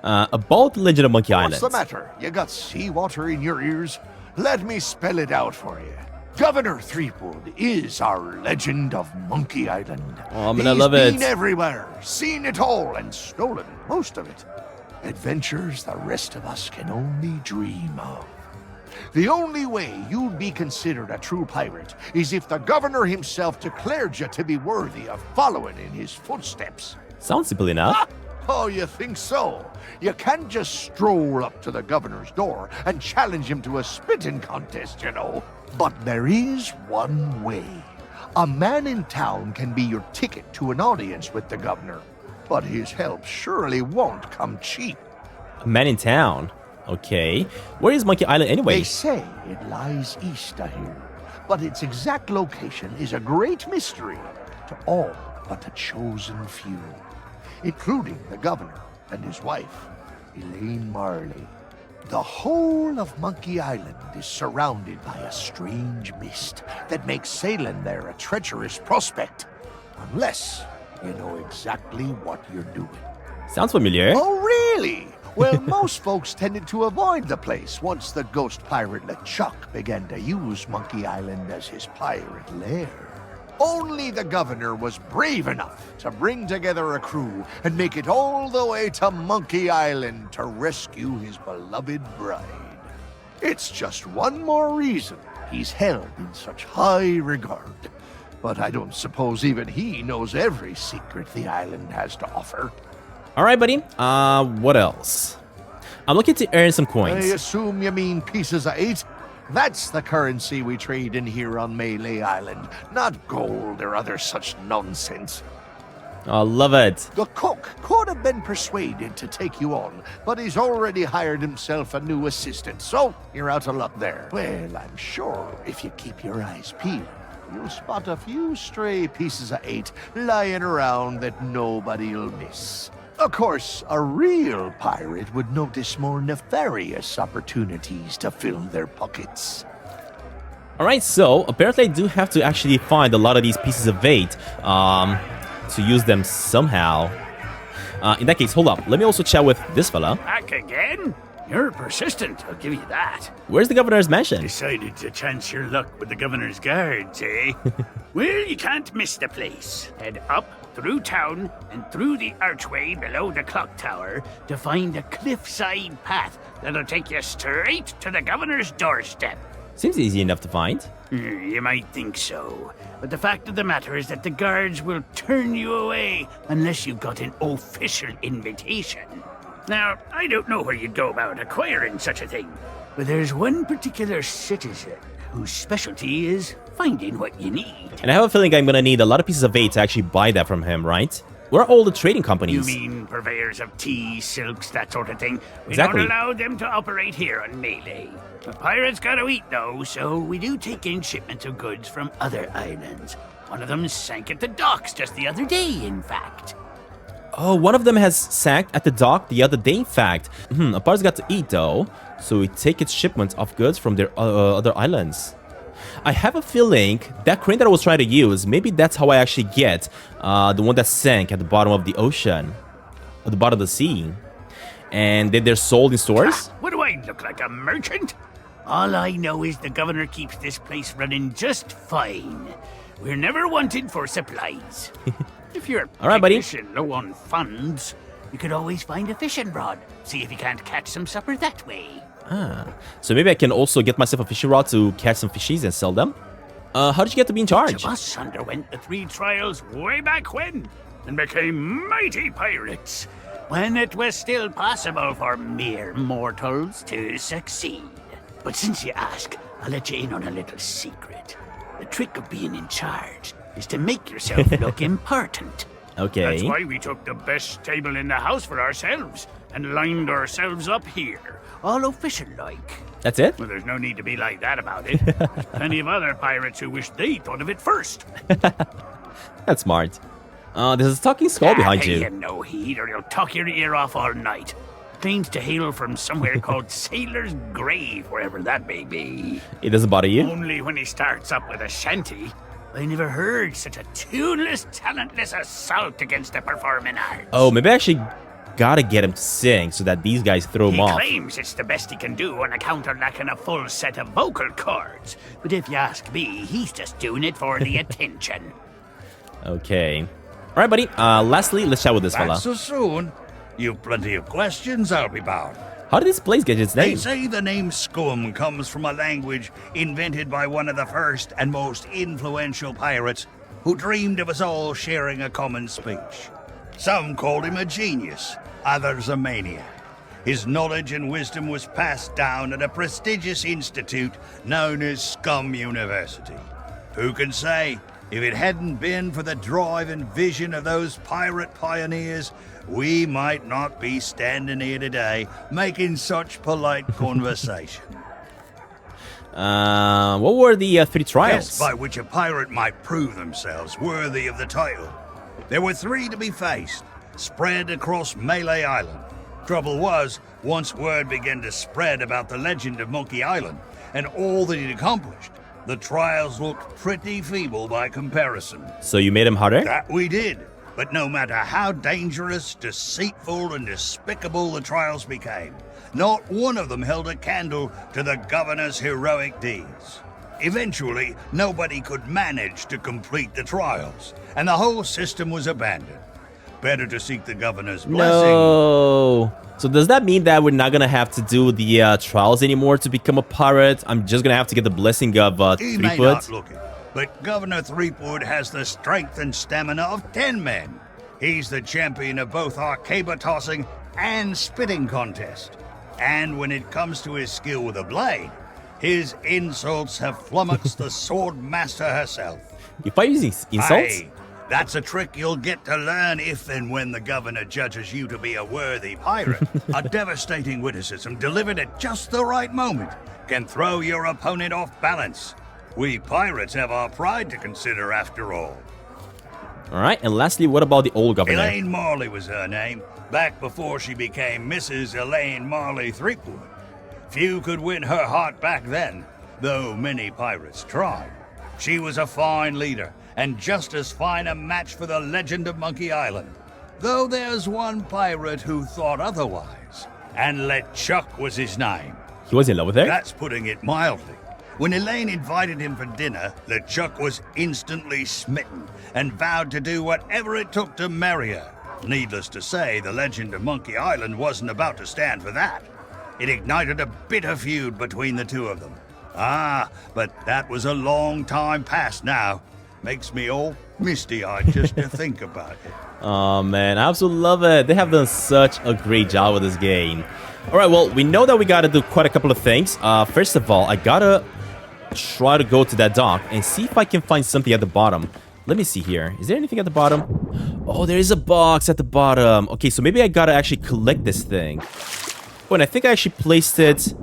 About the legend of Monkey Island. What's the matter? You got seawater in your ears? Let me spell it out for you. Governor Threepwood is our legend of Monkey Island. Oh, I'm gonna love it. He's been everywhere, seen it all, and stolen most of it. Adventures the rest of us can only dream of. The only way you'd be considered a true pirate is if the governor himself declared you to be worthy of following in his footsteps. Sounds simple enough. Oh, you think so? You can't just stroll up to the governor's door and challenge him to a spitting contest, you know. But there is one way. A man in town can be your ticket to an audience with the governor, but his help surely won't come cheap. A man in town? Okay. Where is Monkey Island anyway? They say it lies east of here, but its exact location is a great mystery to all but the chosen few, including the governor and his wife, Elaine Marley. The whole of Monkey Island is surrounded by a strange mist that makes sailing there a treacherous prospect, unless you know exactly what you're doing. Sounds familiar. Oh, really? Well, most folks tended to avoid the place once the ghost pirate LeChuck began to use Monkey Island as his pirate lair. Only the governor was brave enough to bring together a crew and make it all the way to Monkey Island to rescue his beloved bride. It's just one more reason he's held in such high regard. but I don't suppose even he knows every secret the island has to offer. Alright, buddy. What else? I'm looking to earn some I coins. assume you mean pieces of 8? That's the currency we trade in here on Melee Island, not gold or other such nonsense. I love it. The cook could have been persuaded to take you on, but he's already hired himself a new assistant, so you're out of luck there. Well, I'm sure if you keep your eyes peeled, you'll spot a few stray pieces of 8 lying around that nobody'll miss. Of course, a real pirate would notice more nefarious opportunities to fill their pockets. Alright, so apparently I do have to actually find a lot of these pieces of 8 to use them somehow. In that case, hold up. Let me also chat with this fella. Back again? You're persistent, I'll give you that. Where's the governor's mansion? Decided to chance your luck with the governor's guards, eh? Well, you can't miss the place. Head up, through town, and through the archway below the clock tower to find a cliffside path that'll take you straight to the governor's doorstep. Seems easy enough to find. You might think so, but the fact of the matter is that the guards will turn you away unless you've got an official invitation. Now, I don't know where you'd go about acquiring such a thing, but there's one particular citizen whose specialty is finding what you need. And I have a feeling I'm gonna need a lot of pieces of 8 to actually buy that from him, right? Where are all the trading You companies? mean purveyors of tea, silks, that sort of thing? We Exactly. don't allow them to operate here on Melee. The pirates gotta eat, though, so we do take in shipments of goods from other islands. One of them sank at the docks just the other day, in fact. Oh, one of them has sank at the dock the other day, in fact. A pirate's got to eat, though, so we take its shipments of goods from their other islands. I have a feeling that crane that I was trying to use, maybe that's how I actually get the one that sank at the bottom of the ocean, at the bottom of the sea. And then they're sold in stores? What do I look like, a merchant? All I know is the governor keeps this place running just fine. We're never wanted for supplies. If you're All right, buddy. fishing low on funds, you could always find a fishing rod. See if you can't catch some supper that way. So maybe I can also get myself a fishing rod to catch some fishies and sell them? How did you get to be in Each charge? of us underwent the 3 trials way back when and became mighty pirates, when it was still possible for mere mortals to succeed. But since you ask, I'll let you in on a little secret. The trick of being in charge is to make yourself look important. Okay. That's why we took the best table in the house for ourselves and lined ourselves up here, all official-like. That's it? Well, there's no need to be like that about it. There's plenty of other pirates who wish they thought of it first. That's smart. There's a talking skull behind Pay you. him no heed, or he'll talk your ear off all night. Claims to hail from somewhere called Sailor's Grave, wherever that may be. It doesn't bother you? Only when he starts up with a shanty. I never heard such a tuneless, talentless assault against the performing arts. Oh, maybe I actually gotta get him to sing so that these guys throw him He off. claims it's the best he can do on account of lacking a full set of vocal cords. But if you ask me, he's just doing it for the attention. Okay. Alright, buddy. Lastly, let's chat with this fella. Not so soon. You've plenty of questions, I'll be bound. How did this place get its They name? say the name Scum comes from a language invented by one of the first and most influential pirates who dreamed of us all sharing a common speech. Some called him a genius, others a maniac. His knowledge and wisdom was passed down at a prestigious institute known as Scum University. Who can say, if it hadn't been for the drive and vision of those pirate pioneers, we might not be standing here today making such polite conversation. What were the 3 trials? Tests by which a pirate might prove themselves worthy of the title. There were 3 to be faced, spread across Melee Island. Trouble was, once word began to spread about the legend of Monkey Island and all that he'd accomplished, the trials looked pretty feeble by comparison. So you made him harder? That we did. But no matter how dangerous, deceitful, and despicable the trials became, not one of them held a candle to the governor's heroic deeds. Eventually, nobody could manage to complete the trials, and the whole system was abandoned. Better to seek the governor's blessing. No. So does that mean that we're not gonna have to do the trials anymore to become a pirate? I'm just gonna have to get the blessing of He 3 may foot? not look it, but Governor Threepwood has the strength and stamina of 10 men. He's the champion of both our caber tossing and spitting contest. And when it comes to his skill with a blade, his insults have flummoxed the sword master herself. You fight using insults? Aye, that's a trick you'll get to learn if and when the governor judges you to be a worthy pirate. A devastating witticism delivered at just the right moment can throw your opponent off balance. We pirates have our pride to consider after all. Alright, and lastly, what about the old governor? Elaine Marley was her name, back before she became Mrs. Elaine Marley Threepwood. Few could win her heart back then, though many pirates tried. She was a fine leader, and just as fine a match for the legend of Monkey Island. Though there's one pirate who thought otherwise, and LeChuck was his name. He was in love with her? That's putting it mildly. When Elaine invited him for dinner, LeChuck was instantly smitten and vowed to do whatever it took to marry her. Needless to say, the legend of Monkey Island wasn't about to stand for that. It ignited a bitter feud between the two of them. Ah, but that was a long time past now. Makes me all misty-eyed just to think about it. Oh man, I absolutely love it. They have done such a great job with this game. Alright, well, we know that we gotta do quite a couple of things. First of all, I gotta try to go to that dock and see if I can find something at the bottom. Let me see here. Is there anything at the bottom? Oh, there is a box at the bottom. Okay, so maybe I gotta actually collect this thing. Oh, and I think I actually placed it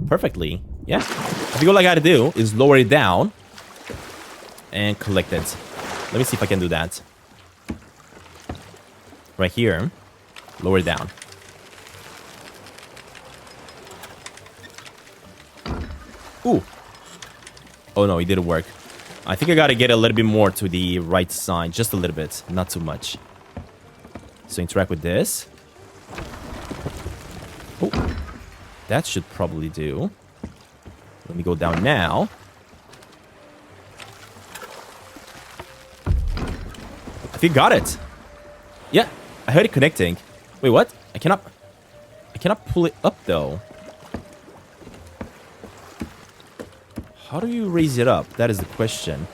perfectly. Yeah. I think all I gotta do is lower it down and collect it. Let me see if I can do that. Right here. Lower it down. Ooh. Oh no, it didn't work. I think I gotta get a little bit more to the right side. Just a little bit. Not too much. So interact with this. Oh. That should probably do. Let me go down now. I think I got it. Yeah, I heard it connecting. Wait, what? I cannot pull it up though. How do you raise it up? That is the question.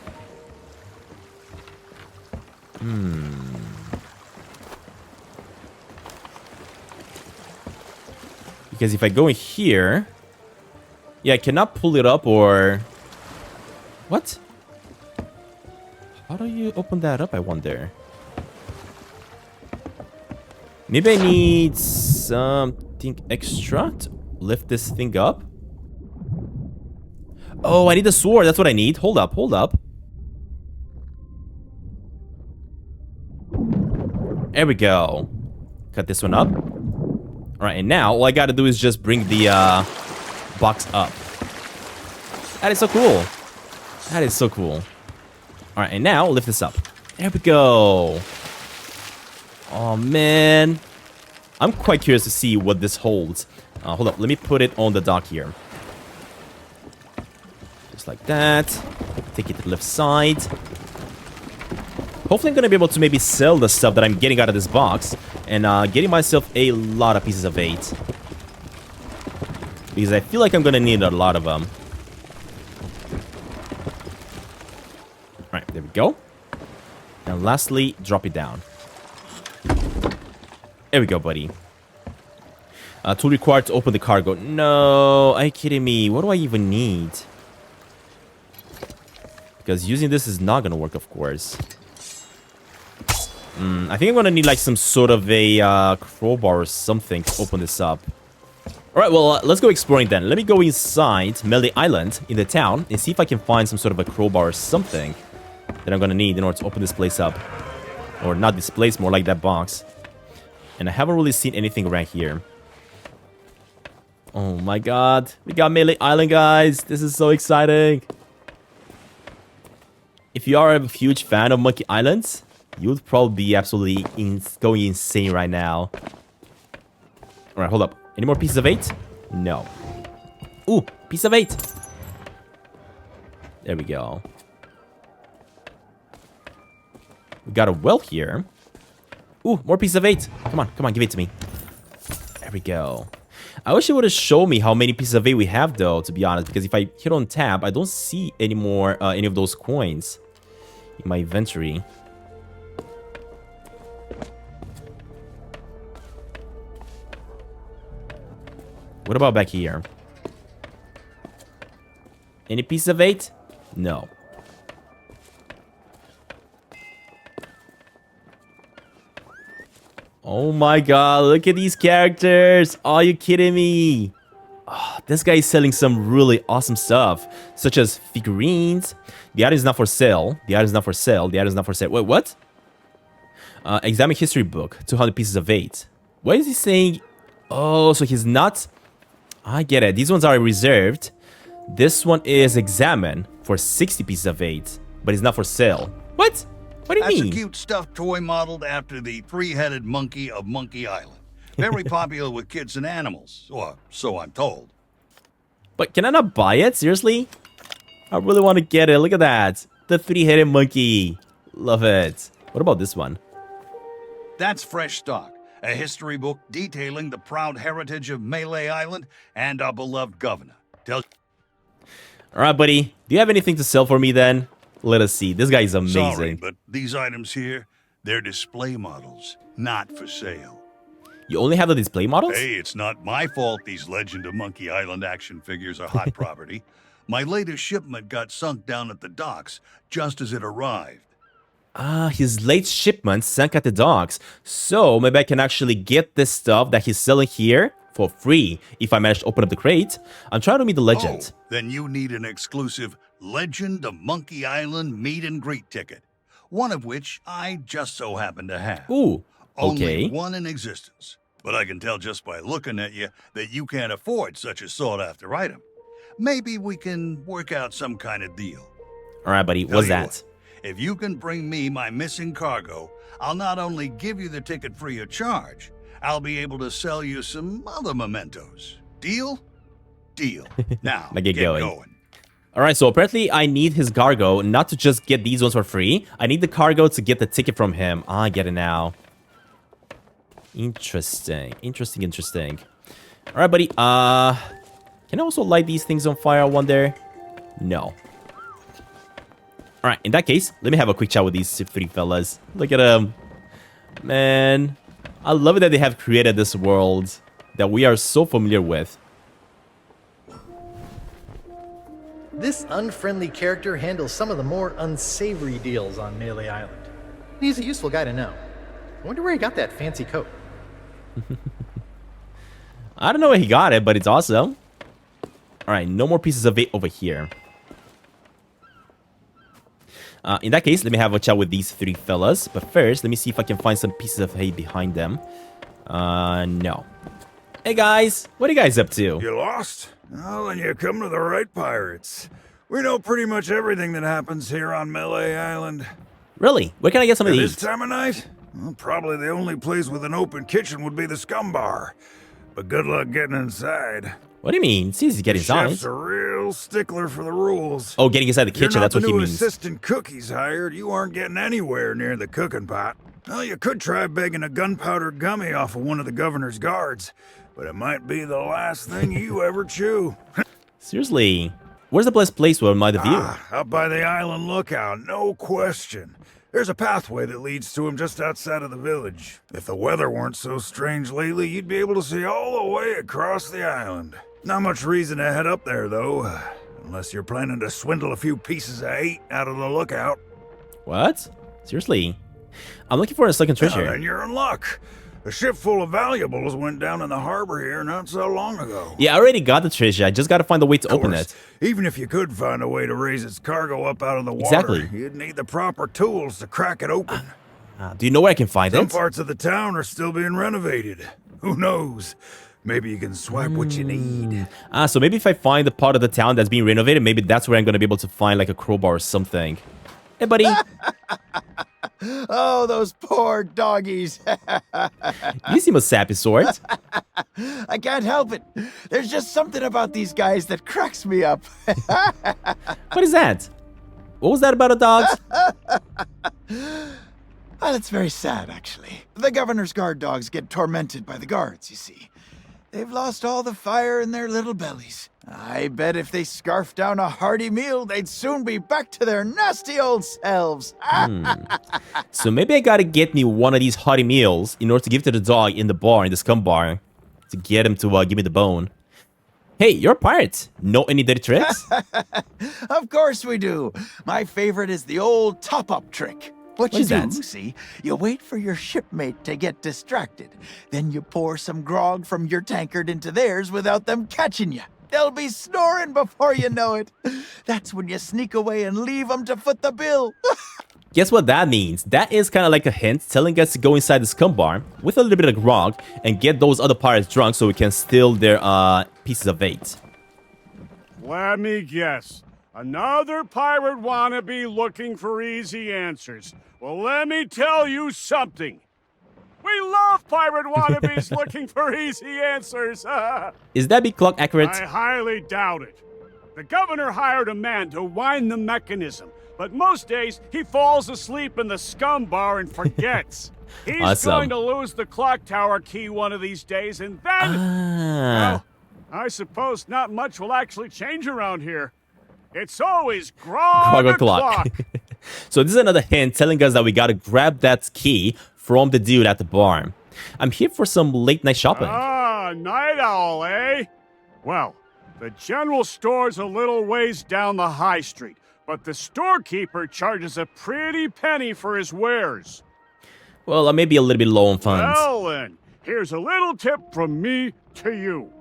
Because if I go in here... Yeah, I cannot pull it up or... What? How do you open that up, I wonder? Maybe I need something extra to lift this thing up? Oh, I need a sword. That's what I need. Hold up, hold up. There we go. Cut this one up. Alright, and now all I gotta do is just bring the box up. That is so cool. That is so cool. Alright, and now lift this up. There we go. Oh, man. I'm quite curious to see what this holds. Hold up. Let me put it on the dock here. Just like that. Take it to the left side. Hopefully I'm going to be able to maybe sell the stuff that I'm getting out of this box. And getting myself a lot of pieces of 8. Because I feel like I'm going to need a lot of them. Alright, there we go. And lastly, drop it down. There we go, buddy. Tool required to open the cargo. No, are you kidding me? What do I even need? Because using this is not going to work, of course. I think I'm going to need like some sort of a crowbar or something to open this up. Alright, well, let's go exploring then. Let me go inside Melee Island in the town and see if I can find some sort of a crowbar or something that I'm going to need in order to open this place up. Or not this place, more like that box. And I haven't really seen anything around here. Oh my god. We got Melee Island, guys. This is so exciting. If you are a huge fan of Monkey Island, you would probably be absolutely going insane right now. Alright, hold up. Any more pieces of 8? No. Ooh, piece of 8. There we go. We got a well here. Ooh, more pieces of 8. Come on, come on, give it to me. There we go. I wish it would have shown me how many pieces of 8 we have, though, to be honest. Because if I hit on tab, I don't see any more, any of those coins in my inventory. What about back here? Any piece of 8? No. Oh my god, look at these characters. Are you kidding me? Oh, this guy is selling some really awesome stuff, such as figurines. The item is not for sale. The item is not for sale. The item is not for sale. Wait, what? Examine history book, 200 pieces of 8. What is he saying? Oh, so he's not... I get it. These ones are reserved. This one is examined for 60 pieces of 8, but it's not for sale. What? What do you mean? That's a cute stuffed toy modeled after the three-headed monkey of Monkey Island. Very popular with kids and animals, or so I'm told. But can I not buy it? Seriously? I really want to get it. Look at that. The three-headed monkey. Love it. What about this one? That's fresh stock. A history book detailing the proud heritage of Melee Island and our beloved governor. Alright, buddy. Do you have anything to sell for me then? Let us see. This guy is amazing. Sorry, but these items here, they're display models, not for sale. You only have the display models? Hey, it's not my fault these Legend of Monkey Island action figures are hot property. My latest shipment got sunk down at the docks just as it arrived. Ah, his late shipment sank at the docks. So maybe I can actually get this stuff that he's selling here for free if I manage to open up the crate. I'm trying to meet the legend. Oh, then you need an exclusive Legend of Monkey Island meet and greet ticket. One of which I just so happen to have. Ooh, Only okay. one in existence. But I can tell just by looking at you that you can't afford such a sought-after item. Maybe we can work out some kind of deal. Alright, buddy. Tell What's you that? what, if you can bring me my missing cargo, I'll not only give you the ticket free of charge, I'll be able to sell you some other mementos. Deal? Deal. Now, Now get get going. going. Alright, so apparently I need his cargo, not to just get these ones for free. I need the cargo to get the ticket from him. Ah, I get it now. Interesting. Interesting. Alright, buddy. Can I also light these things on fire, I wonder? No. Alright, in that case, let me have a quick chat with these 3 fellas. Look at them. Man, I love it that they have created this world that we are so familiar with. This unfriendly character handles some of the more unsavory deals on Melee Island. He's a useful guy to know. I wonder where he got that fancy coat. I don't know where he got it, but it's awesome. Alright, no more pieces of 8 over here. In that case, let me have a chat with these 3 fellas. But first, let me see if I can find some pieces of hay behind them. No. Hey guys, what are you guys up to? You lost? Well, then you come to the right pirates. We know pretty much everything that happens here on Melee Island. Really? Where can I get some of At these? this time of night? Well, probably the only place with an open kitchen would be the Scum Bar. But good luck getting inside. What do you mean? It's easy to get inside. Chef's a real stickler for the rules. Oh, getting inside the kitchen, that's what he You're not the new means. assistant cook he's hired. You aren't getting anywhere near the cooking pot. Well, you could try begging a gunpowder gummy off of one of the governor's guards, but it might be the last thing you ever chew. Seriously, where's the best place where I might view? Up by the island lookout, no question. There's a pathway that leads to him just outside of the village. If the weather weren't so strange lately, you'd be able to see all the way across the island. Not much reason to head up there, though, unless you're planning to swindle a few pieces of 8 out of the lookout. What? Seriously? I'm looking for a second treasure. Then you're in luck. A ship full of valuables went down in the harbor here not so long ago. Yeah, I already got the treasure. I just gotta find a way to open it. Even if you could find a way to raise its cargo up out of the water, Exactly. you'd need the proper tools to crack it open. Do you know where I can find Some it? parts of the town are still being renovated. Who knows? Maybe you can swipe what you need. So maybe if I find the part of the town that's being renovated, maybe that's where I'm gonna be able to find like a crowbar or something. Hey, buddy. Oh, those poor doggies. You seem a sappy sort. I can't help it. There's just something about these guys that cracks me up. What is that? What was that about the dogs? Well, it's very sad, actually. The governor's guard dogs get tormented by the guards, you see. They've lost all the fire in their little bellies. I bet if they scarfed down a hearty meal, they'd soon be back to their nasty old selves. So maybe I gotta get me one of these hearty meals in order to give to the dog in the bar, in the Scum Bar, to get him to give me the bone. Hey, you're a pirate. Know any dirty tricks? Of course we do. My favorite is the old top-up trick. What you is do, that? see, you wait for your shipmate to get distracted. Then you pour some grog from your tankard into theirs without them catching you. They'll be snoring before you know it. That's when you sneak away and leave them to foot the bill. Guess what that means? That is kind of like a hint telling us to go inside the Scum Bar with a little bit of grog and get those other pirates drunk so we can steal their pieces of bait. Let me guess. Another pirate wannabe looking for easy answers. Well, let me tell you something. We love pirate wannabes looking for easy answers. Is that big clock accurate? I highly doubt it. The governor hired a man to wind the mechanism, but most days he falls asleep in the Scum Bar and forgets. He's Awesome. going to lose the clock tower key one of these days, and then... Well, I suppose not much will actually change around here. It's always grog o'clock. So this is another hint telling us that we gotta grab that key from the dude at the bar. I'm here for some late night shopping. Ah, night owl, eh? Well, the general store's a little ways down the high street, but the storekeeper charges a pretty penny for his wares. Well, I may be a little bit low on funds. Well then, here's a little tip from me to you.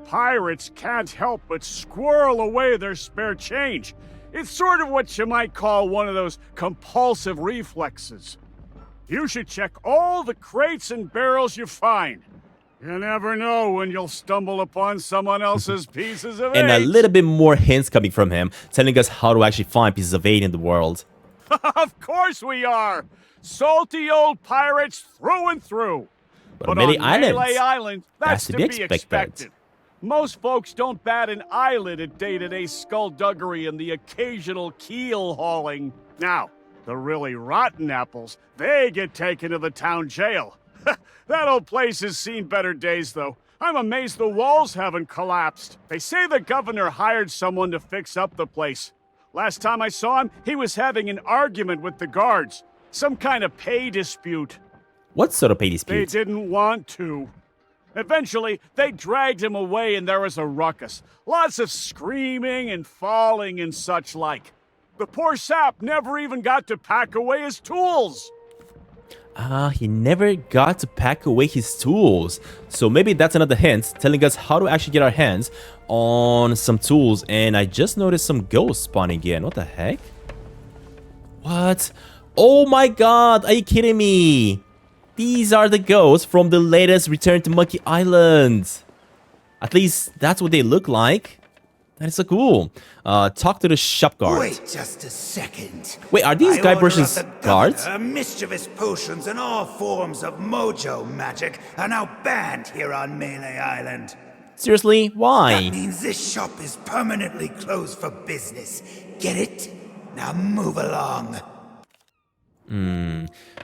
Pirates can't help but squirrel away their spare change. It's sort of what you might call one of those compulsive reflexes. You should check all the crates and barrels you find. You never know when you'll stumble upon someone else's pieces of And a eight. little bit more hints coming from him, telling us how to actually find pieces of 8 in the world. Of course we are! Salty old pirates through and through. But on Melee Island, Melee Island, that's to to be be expected. expected. Most folks don't bat an eyelid at day-to-day skullduggery and the occasional keel hauling. Now, the really rotten apples, they get taken to the town jail. That old place has seen better days, though. I'm amazed the walls haven't collapsed. They say the governor hired someone to fix up the place. Last time I saw him, he was having an argument with the guards. Some kind of pay dispute. What sort of pay They dispute? didn't want to. Eventually, they dragged him away and there was a ruckus. Lots of screaming and falling and such like. The poor sap never even got to pack away his tools. He never got to pack away his tools. So maybe that's another hint telling us how to actually get our hands on some tools. And I just noticed some ghosts spawning again. What the heck? What? Oh my god, are you kidding me? These are the ghosts from the latest Return to Monkey Island. At least that's what they look like. That is so cool. Talk to the shop guard. Wait just a second. Wait, are these Guybrush's guards? Mischievous potions and all forms of mojo magic are now banned here on Melee Island. Seriously? Why? That means this shop is permanently closed for business. Get it? Now move along.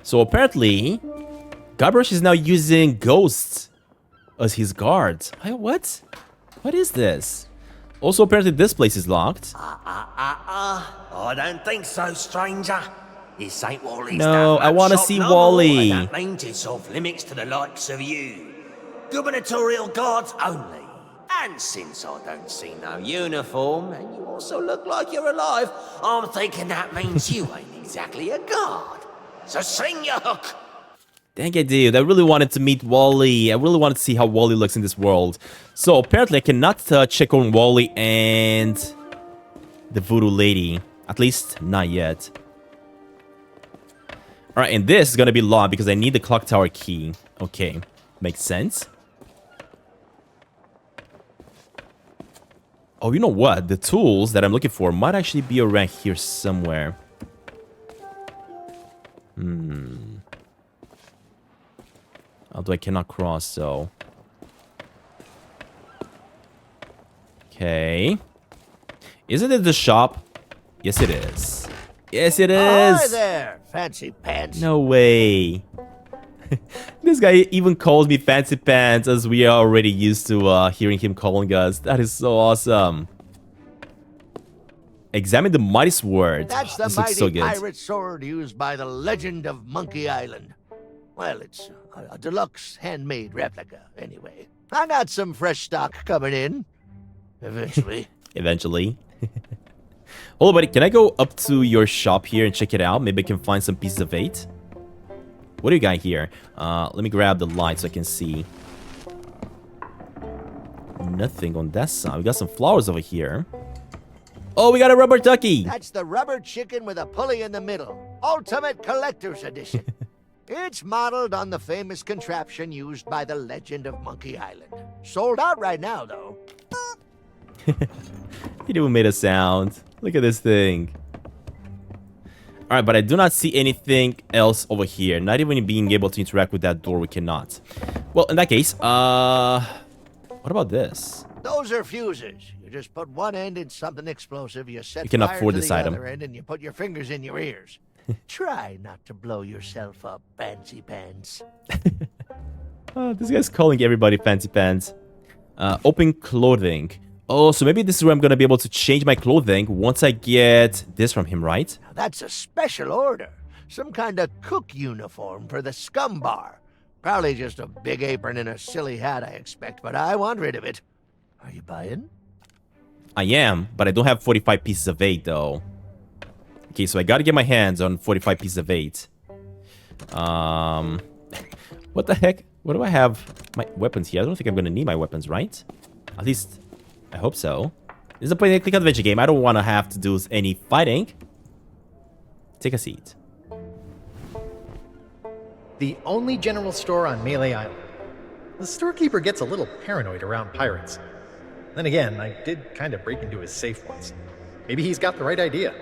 So apparently, Guybrush is now using ghosts as his guards. What? What is this? Also, apparently this place is locked. I don't think so, stranger. This ain't Wally's No, I wanna see Wally. That means it's off limits to the likes of you. Gubernatorial guards only. And since I don't see no uniform, and you also look like you're alive, I'm thinking that means you ain't exactly a guard. So sing your hook. Dang it, dude. I really wanted to meet Wally. I really wanted to see how Wally looks in this world. So apparently I cannot check on Wally and the voodoo lady. At least not yet. Alright, and this is gonna be locked because I need the clock tower key. Okay, makes sense. Oh, you know what? The tools that I'm looking for might actually be around here somewhere. Although I cannot cross, so... Okay. Isn't it the shop? Yes, it is. Yes, it is. Hi there, fancy pants. No way. This guy even calls me Fancy Pants, as we are already used to hearing him calling us. That is so awesome. Examine the mighty sword. That's the This looks mighty so good. pirate sword used by the legend of Monkey Island. Well, it's a deluxe handmade replica, anyway. I got some fresh stock coming in. Eventually. Eventually. Hold on, buddy. Can I go up to your shop here and check it out? Maybe I can find some pieces of 8. What do you got here? Let me grab the light so I can see. Nothing on that side. We got some flowers over here. Oh, we got a rubber ducky. That's the rubber chicken with a pulley in the middle. Ultimate Collector's Edition. It's modeled on the famous contraption used by the legend of Monkey Island. Sold out right now, though. It even made a sound. Look at this thing. Alright, but I do not see anything else over here. Not even being able to interact with that door, we cannot. Well, in that case, what about this? Those are fuses. You just put one end in something explosive, you set You can fire afford to this the item. other end, and you put your fingers in your ears. Try not to blow yourself up, Fancy Pants. This guy's calling everybody Fancy Pants. Open clothing. Oh, so maybe this is where I'm gonna be able to change my clothing once I get this from him, right? Now, that's a special order. Some kind of cook uniform for the Scum Bar. Probably just a big apron and a silly hat, I expect, but I want rid of it. Are you buying? I am, but I don't have 45 pieces of 8, though. Okay, so I gotta get my hands on 45 pieces of 8. What the heck? What do I have? My weapons here. I don't think I'm gonna need my weapons, right? At least, I hope so. This is a point-and-click adventure game. I don't want to have to do any fighting. Take a seat. The only general store on Melee Island. The storekeeper gets a little paranoid around pirates. Then again, I did kind of break into his safe once. Maybe he's got the right idea.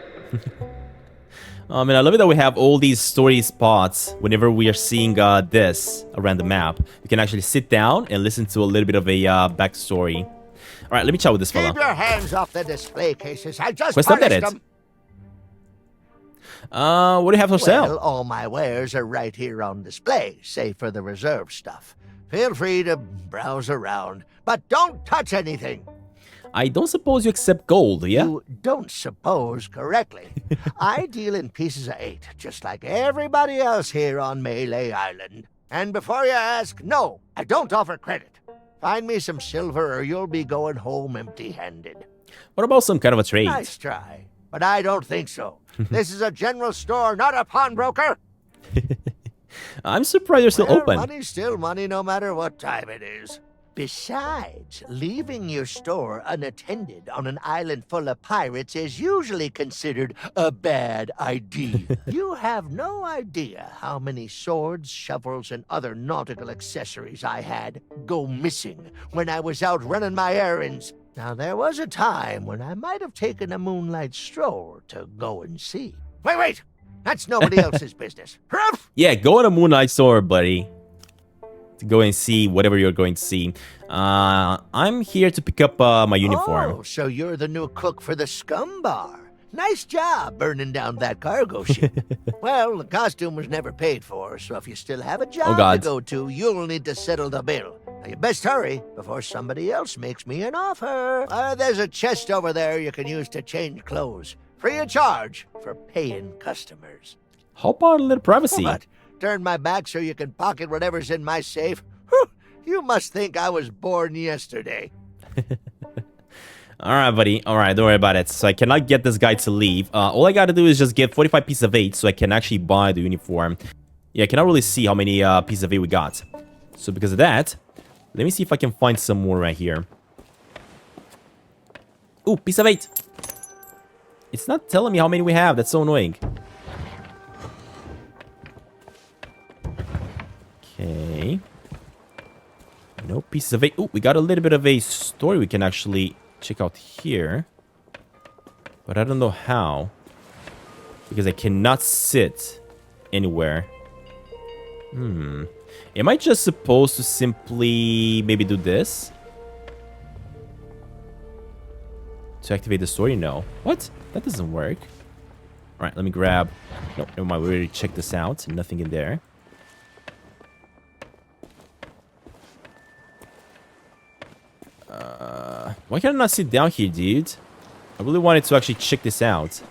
And I love it that we have all these story spots whenever we are seeing this around the map. You can actually sit down and listen to a little bit of a backstory. All right, let me chat with this fella. Keep your hands off the display cases. I just Questa polished it. them. What do you have for sale? Well, all my wares are right here on display, save for the reserve stuff. Feel free to browse around, but don't touch anything. I don't suppose you accept gold, yeah? You don't suppose correctly. I deal in pieces of 8, just like everybody else here on Melee Island. And before you ask, no, I don't offer credit. Find me some silver or you'll be going home empty-handed. What about some kind of a trade? Nice try, but I don't think so. This is a general store, not a pawnbroker. I'm surprised you're still open. Money's still money no matter what time it is. Besides, leaving your store unattended on an island full of pirates is usually considered a bad idea. You have no idea how many swords, shovels, and other nautical accessories I had go missing when I was out running my errands. Now, there was a time when I might have taken a moonlight stroll to go and see. Wait! That's nobody else's business. Ruff! Yeah, go on a moonlight store, buddy. To go and see whatever you're going to see. I'm here to pick up my uniform. Oh, so you're the new cook for the Scum Bar. Nice job burning down that cargo ship. Well, the costume was never paid for, so if you still have a job to go to, you'll need to settle the bill. Now, you best hurry before somebody else makes me an offer. There's a chest over there you can use to change clothes. Free of charge for paying customers. How about a little privacy? What? Turn my back so you can pocket whatever's in my safe? Whew, you must think I was born yesterday. Alright, buddy. Alright, don't worry about it. So I cannot get this guy to leave. All I gotta do is just get 45 pieces of 8 so I can actually buy the uniform. Yeah, I cannot really see how many pieces of 8 we got. So because of that, let me see if I can find some more right here. Ooh, piece of 8. It's not telling me how many we have. That's so annoying. Okay. No pieces of 8. Oh, we got a little bit of a story we can actually check out here. But I don't know how. Because I cannot sit anywhere. Am I just supposed to simply maybe do this? To activate the story? No. What? That doesn't work. Alright, let me grab... No, never mind. We already checked this out. Nothing in there. Why can I not sit down here, dude? I really wanted to actually check this out.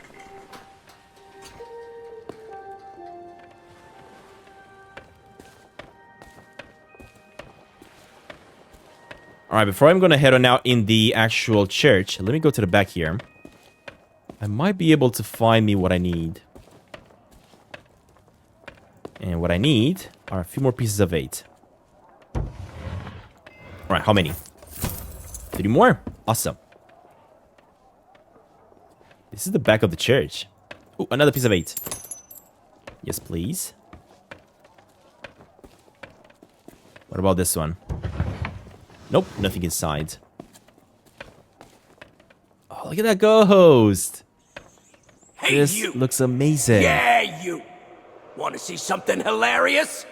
Alright, before I'm gonna head on out in the actual church, let me go to the back here. I might be able to find me what I need. And what I need are a few more pieces of 8. Alright, how many? 3 more? Awesome. This is the back of the church. Oh, another piece of 8. Yes, please. What about this one? Nope, nothing inside. Oh, look at that ghost. Hey, This you! looks amazing. Yeah, you! Want to see something hilarious?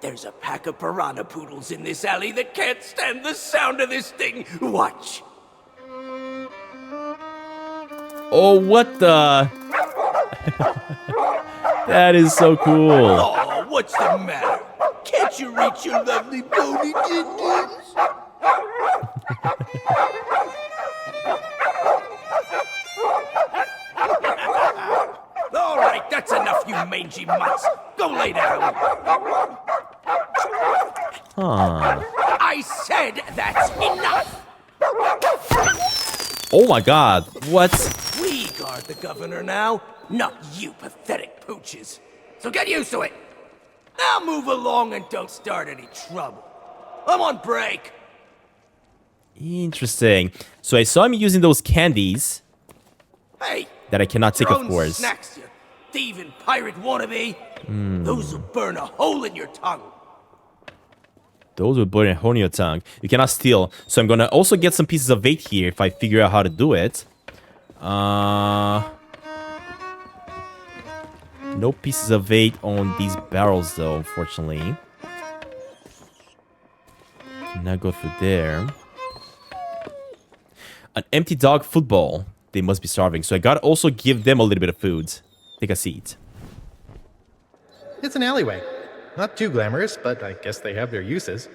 There's a pack of piranha poodles in this alley that can't stand the sound of this thing. Watch. Oh, what the? That is so cool. Oh, what's the matter? Can't you reach your lovely bony din-dins? All right, that's enough, you mangy mutts. Go lay down. Huh. I said that's enough. Oh my god, what? We guard the governor now, not you pathetic pooches. So get used to it. Now move along and don't start any trouble. I'm on break. Interesting. So I saw him using those candies Hey, that I cannot take, your of own course. snacks, you thieving pirate wannabe. Those will burn a hole in your tongue. Those will burn a hole in your tongue. You cannot steal. So I'm gonna also get some pieces of 8 here if I figure out how to do it. No pieces of 8 on these barrels though, unfortunately. Cannot go through there. An empty dog football. They must be starving. So I gotta also give them a little bit of food. Take a seat. It's an alleyway. Not too glamorous, but I guess they have their uses.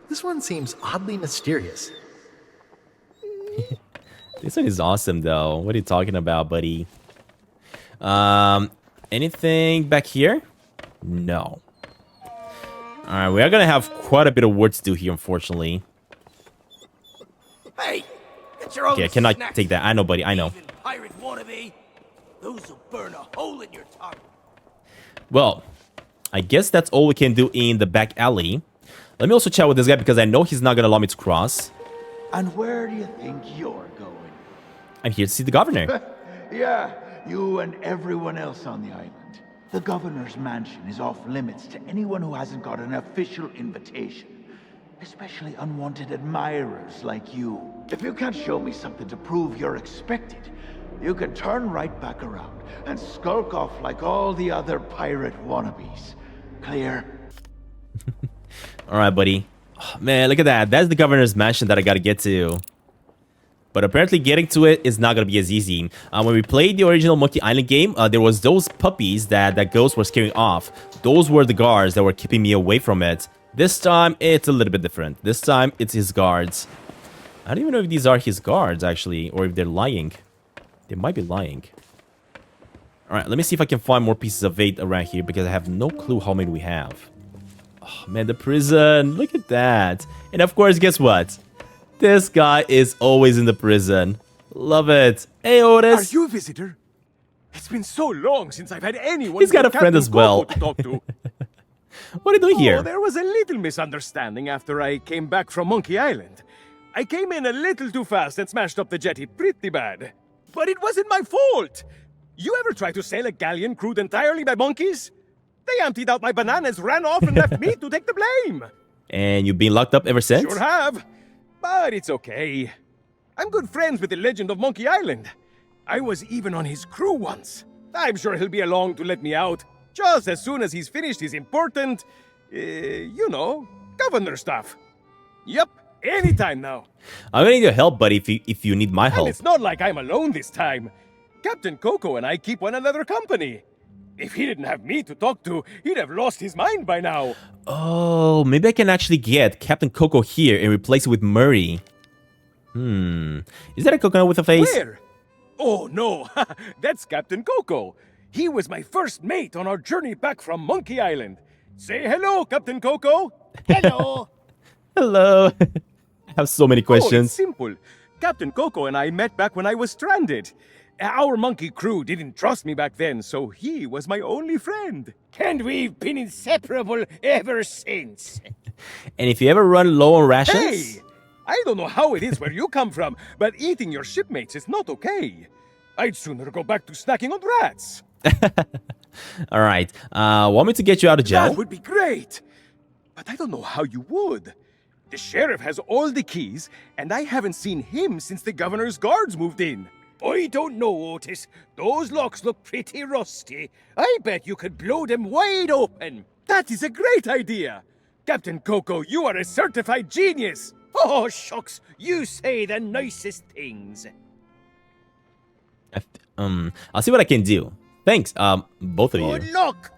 This one seems oddly mysterious. This one is awesome though. What are you talking about, buddy? Anything back here? No. Alright, we are gonna have quite a bit of work to do here, unfortunately. Hey, get your own Okay, I cannot snacks, take that. I know, buddy. I know. thieving pirate wannabe. Those will burn a hole in your tongue. Well, I guess that's all we can do in the back alley. Let me also chat with this guy because I know he's not gonna allow me to cross. And where do you think you're going? I'm here to see the governor. Yeah, you and everyone else on the island. The governor's mansion is off limits to anyone who hasn't got an official invitation. Especially unwanted admirers like you. If you can't show me something to prove you're expected, you can turn right back around and skulk off like all the other pirate wannabes. Clear? Alright, buddy. Oh, man, look at that. That's the governor's mansion that I gotta get to. But apparently getting to it is not gonna be as easy. When we played the original Monkey Island game, there was those puppies that ghosts were scaring off. Those were the guards that were keeping me away from it. This time, it's a little bit different. This time, it's his guards. I don't even know if these are his guards, actually, or if they're lying. They might be lying. Alright, let me see if I can find more pieces of 8 around here, because I have no clue how many we have. Oh, man, the prison. Look at that. And of course, guess what? This guy is always in the prison. Love it. Hey, Otis. Are you a visitor? It's been so long since I've had anyone. He's got a friend Captain as well. Coco to talk to. What are you doing here? Oh, there was a little misunderstanding after I came back from Monkey Island. I came in a little too fast and smashed up the jetty pretty bad. But it wasn't my fault. You ever try to sail a galleon crewed entirely by monkeys? They emptied out my bananas, ran off, and left me to take the blame. And you've been locked up ever since? Sure have. But it's okay. I'm good friends with the legend of Monkey Island. I was even on his crew once. I'm sure he'll be along to let me out. Just as soon as he's finished his important, you know, governor stuff. Yep, anytime now. I'm gonna need your help, buddy, if you need my help. And it's not like I'm alone this time. Captain Coco and I keep one another company. If he didn't have me to talk to, he'd have lost his mind by now. Oh, maybe I can actually get Captain Coco here and replace it with Murray. Is that a coconut with a face? Where? Oh, no. That's Captain Coco. He was my first mate on our journey back from Monkey Island. Say hello, Captain Coco. Hello. Hello. I have so many Oh, questions. it's simple. Captain Coco and I met back when I was stranded. Our monkey crew didn't trust me back then, so he was my only friend. And we've been inseparable ever since. And if you ever run low on rations? Hey! I don't know how it is where you come from, but eating your shipmates is not okay. I'd sooner go back to snacking on rats. All right. Want me to get you out of jail? That would be great. But I don't know how you would. The sheriff has all the keys, and I haven't seen him since the governor's guards moved in. I don't know, Otis. Those locks look pretty rusty. I bet you could blow them wide open. That is a great idea. Captain Coco, you are a certified genius. Oh, shucks. You say the nicest things. I'll see what I can do. Thanks, both of you. Good luck.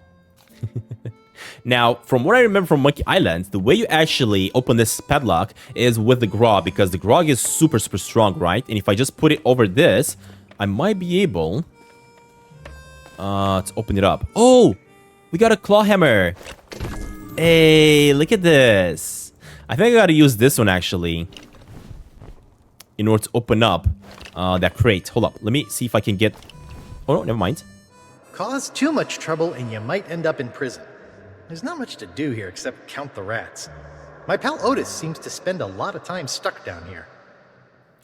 Now, from what I remember from Monkey Island, the way you actually open this padlock is with the grog, because the grog is super strong, right? And if I just put it over this, I might be able to open it up. Oh, we got a claw hammer. Hey, look at this. I think I gotta use this one actually in order to open up that crate. Hold up, let me see if I can get... Oh, no, never mind. Cause too much trouble and you might end up in prison. There's not much to do here except count the rats. My pal Otis seems to spend a lot of time stuck down here.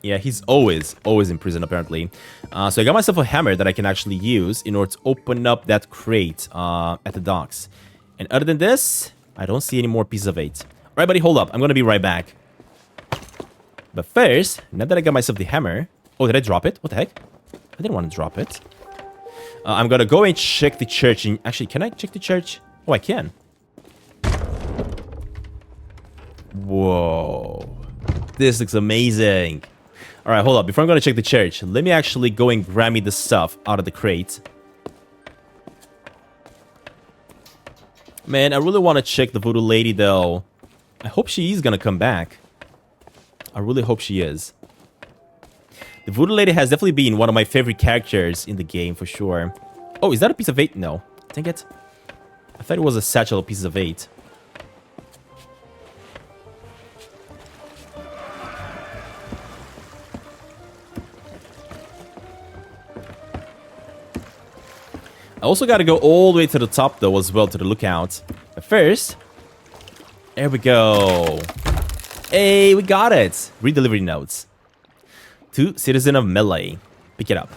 Yeah, he's always in prison apparently. So I got myself a hammer that I can actually use in order to open up that crate at the docks. And other than this, I don't see any more pieces of 8. Alright, buddy, hold up. I'm gonna be right back. But first, now that I got myself the hammer... Oh, did I drop it? What the heck? I didn't want to drop it. I'm gonna go and check the church. Actually, can I check the church? Oh, I can. Whoa. This looks amazing. Alright, hold up. Before I'm gonna check the church, let me actually go and grab me the stuff out of the crate. Man, I really want to check the voodoo lady, though. I hope she is gonna come back. I really hope she is. The voodoo lady has definitely been one of my favorite characters in the game, for sure. Oh, is that a piece of 8? No. Dang it. I thought it was a satchel of pieces of 8. I also gotta go all the way to the top, though, as well, to the lookout. But first... There we go. Hey, we got it. Redelivery notes. To Citizen of Melee. Pick it up.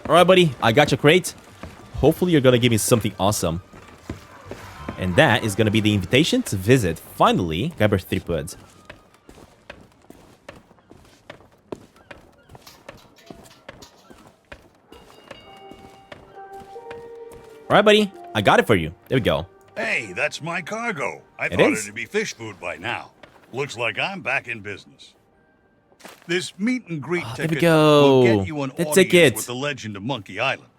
Alright, buddy. I got your crate. Hopefully you're gonna give me something awesome. And that is gonna be the invitation to visit, finally, Gabber Threepwood. Alright, buddy. I got it for you. There we go. Hey, that's my cargo. I thought is? it'd be fish food by now. Looks like I'm back in business. This meet and greet there we ticket go. will get you an The audience ticket. with the legend of Monkey Island.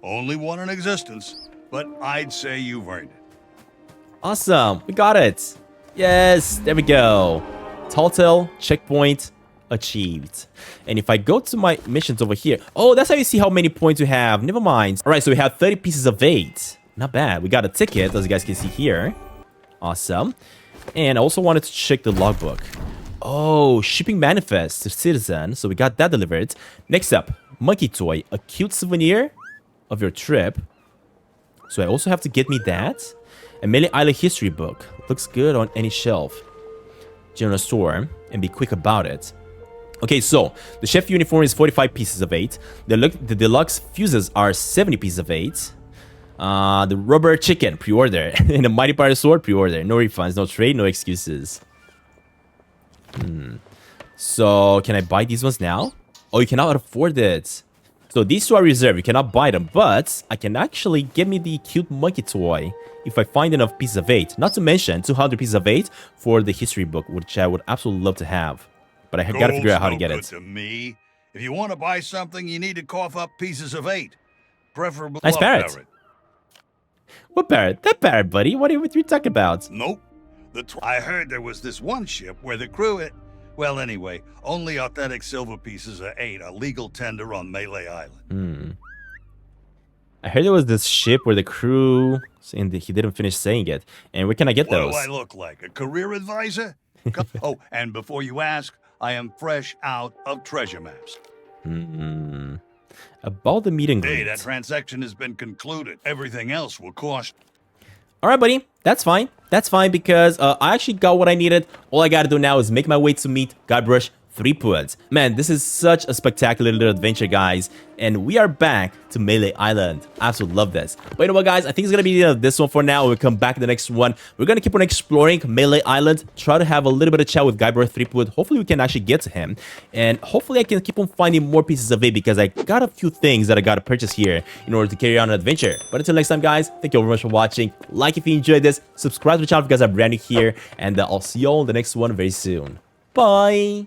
Only one in existence, but I'd say you've earned it. Awesome. We got it. Yes. There we go. Tall tale checkpoint achieved. And if I go to my missions over here... Oh, that's how you see how many points you have. Never mind. All right, so we have 30 pieces of 8. Not bad. We got a ticket, as you guys can see here. Awesome. And I also wanted to check the logbook. Oh, shipping manifest to Citizen. So we got that delivered. Next up, monkey toy. A cute souvenir of your trip. So I also have to get me that. A Melee Island history book. Looks good on any shelf. General store. And be quick about it. Okay, so the chef uniform is 45 pieces of 8. The deluxe fuses are 70 pieces of 8. The rubber chicken, pre-order. And the mighty pirate sword, pre-order. No refunds, no trade, no excuses. So, can I buy these ones now? Oh, you cannot afford it. So, these two are reserved. You cannot buy them. But, I can actually get me the cute monkey toy if I find enough pieces of 8. Not to mention, 200 pieces of 8 for the history book, which I would absolutely love to have. But I gotta figure out how to get it. To me. If you want to buy something, you need to cough up pieces of 8. Preferably Nice parrot. What parrot? That parrot, buddy. What are you talking about? Nope. I heard there was this one ship where the crew. Well, anyway, only authentic silver pieces are 8 a legal tender on Melee Island. I heard there was this ship where the crew, saying that he didn't finish saying it. And where can I get What those? do I look like? A career advisor? Oh, and before you ask, I am fresh out of treasure maps. About the meet and greet. Hey, that transaction has been concluded. Everything else will cost. All right, buddy. That's fine. That's fine because I actually got what I needed. All I gotta do now is make my way to meet Guybrush Threepwood. Man, this is such a spectacular little adventure, guys. And we are back to Melee Island. I absolutely love this. But you know what, guys? I think it's going to be the end of this one for now. We'll come back to the next one. We're going to keep on exploring Melee Island. Try to have a little bit of chat with Guybrush Threepwood. Hopefully, we can actually get to him. And hopefully, I can keep on finding more pieces of it because I got a few things that I got to purchase here in order to carry on an adventure. But until next time, guys, thank you very much for watching. Like if you enjoyed this. Subscribe to the channel if you guys are brand new here. And I'll see you all in the next one very soon. Bye!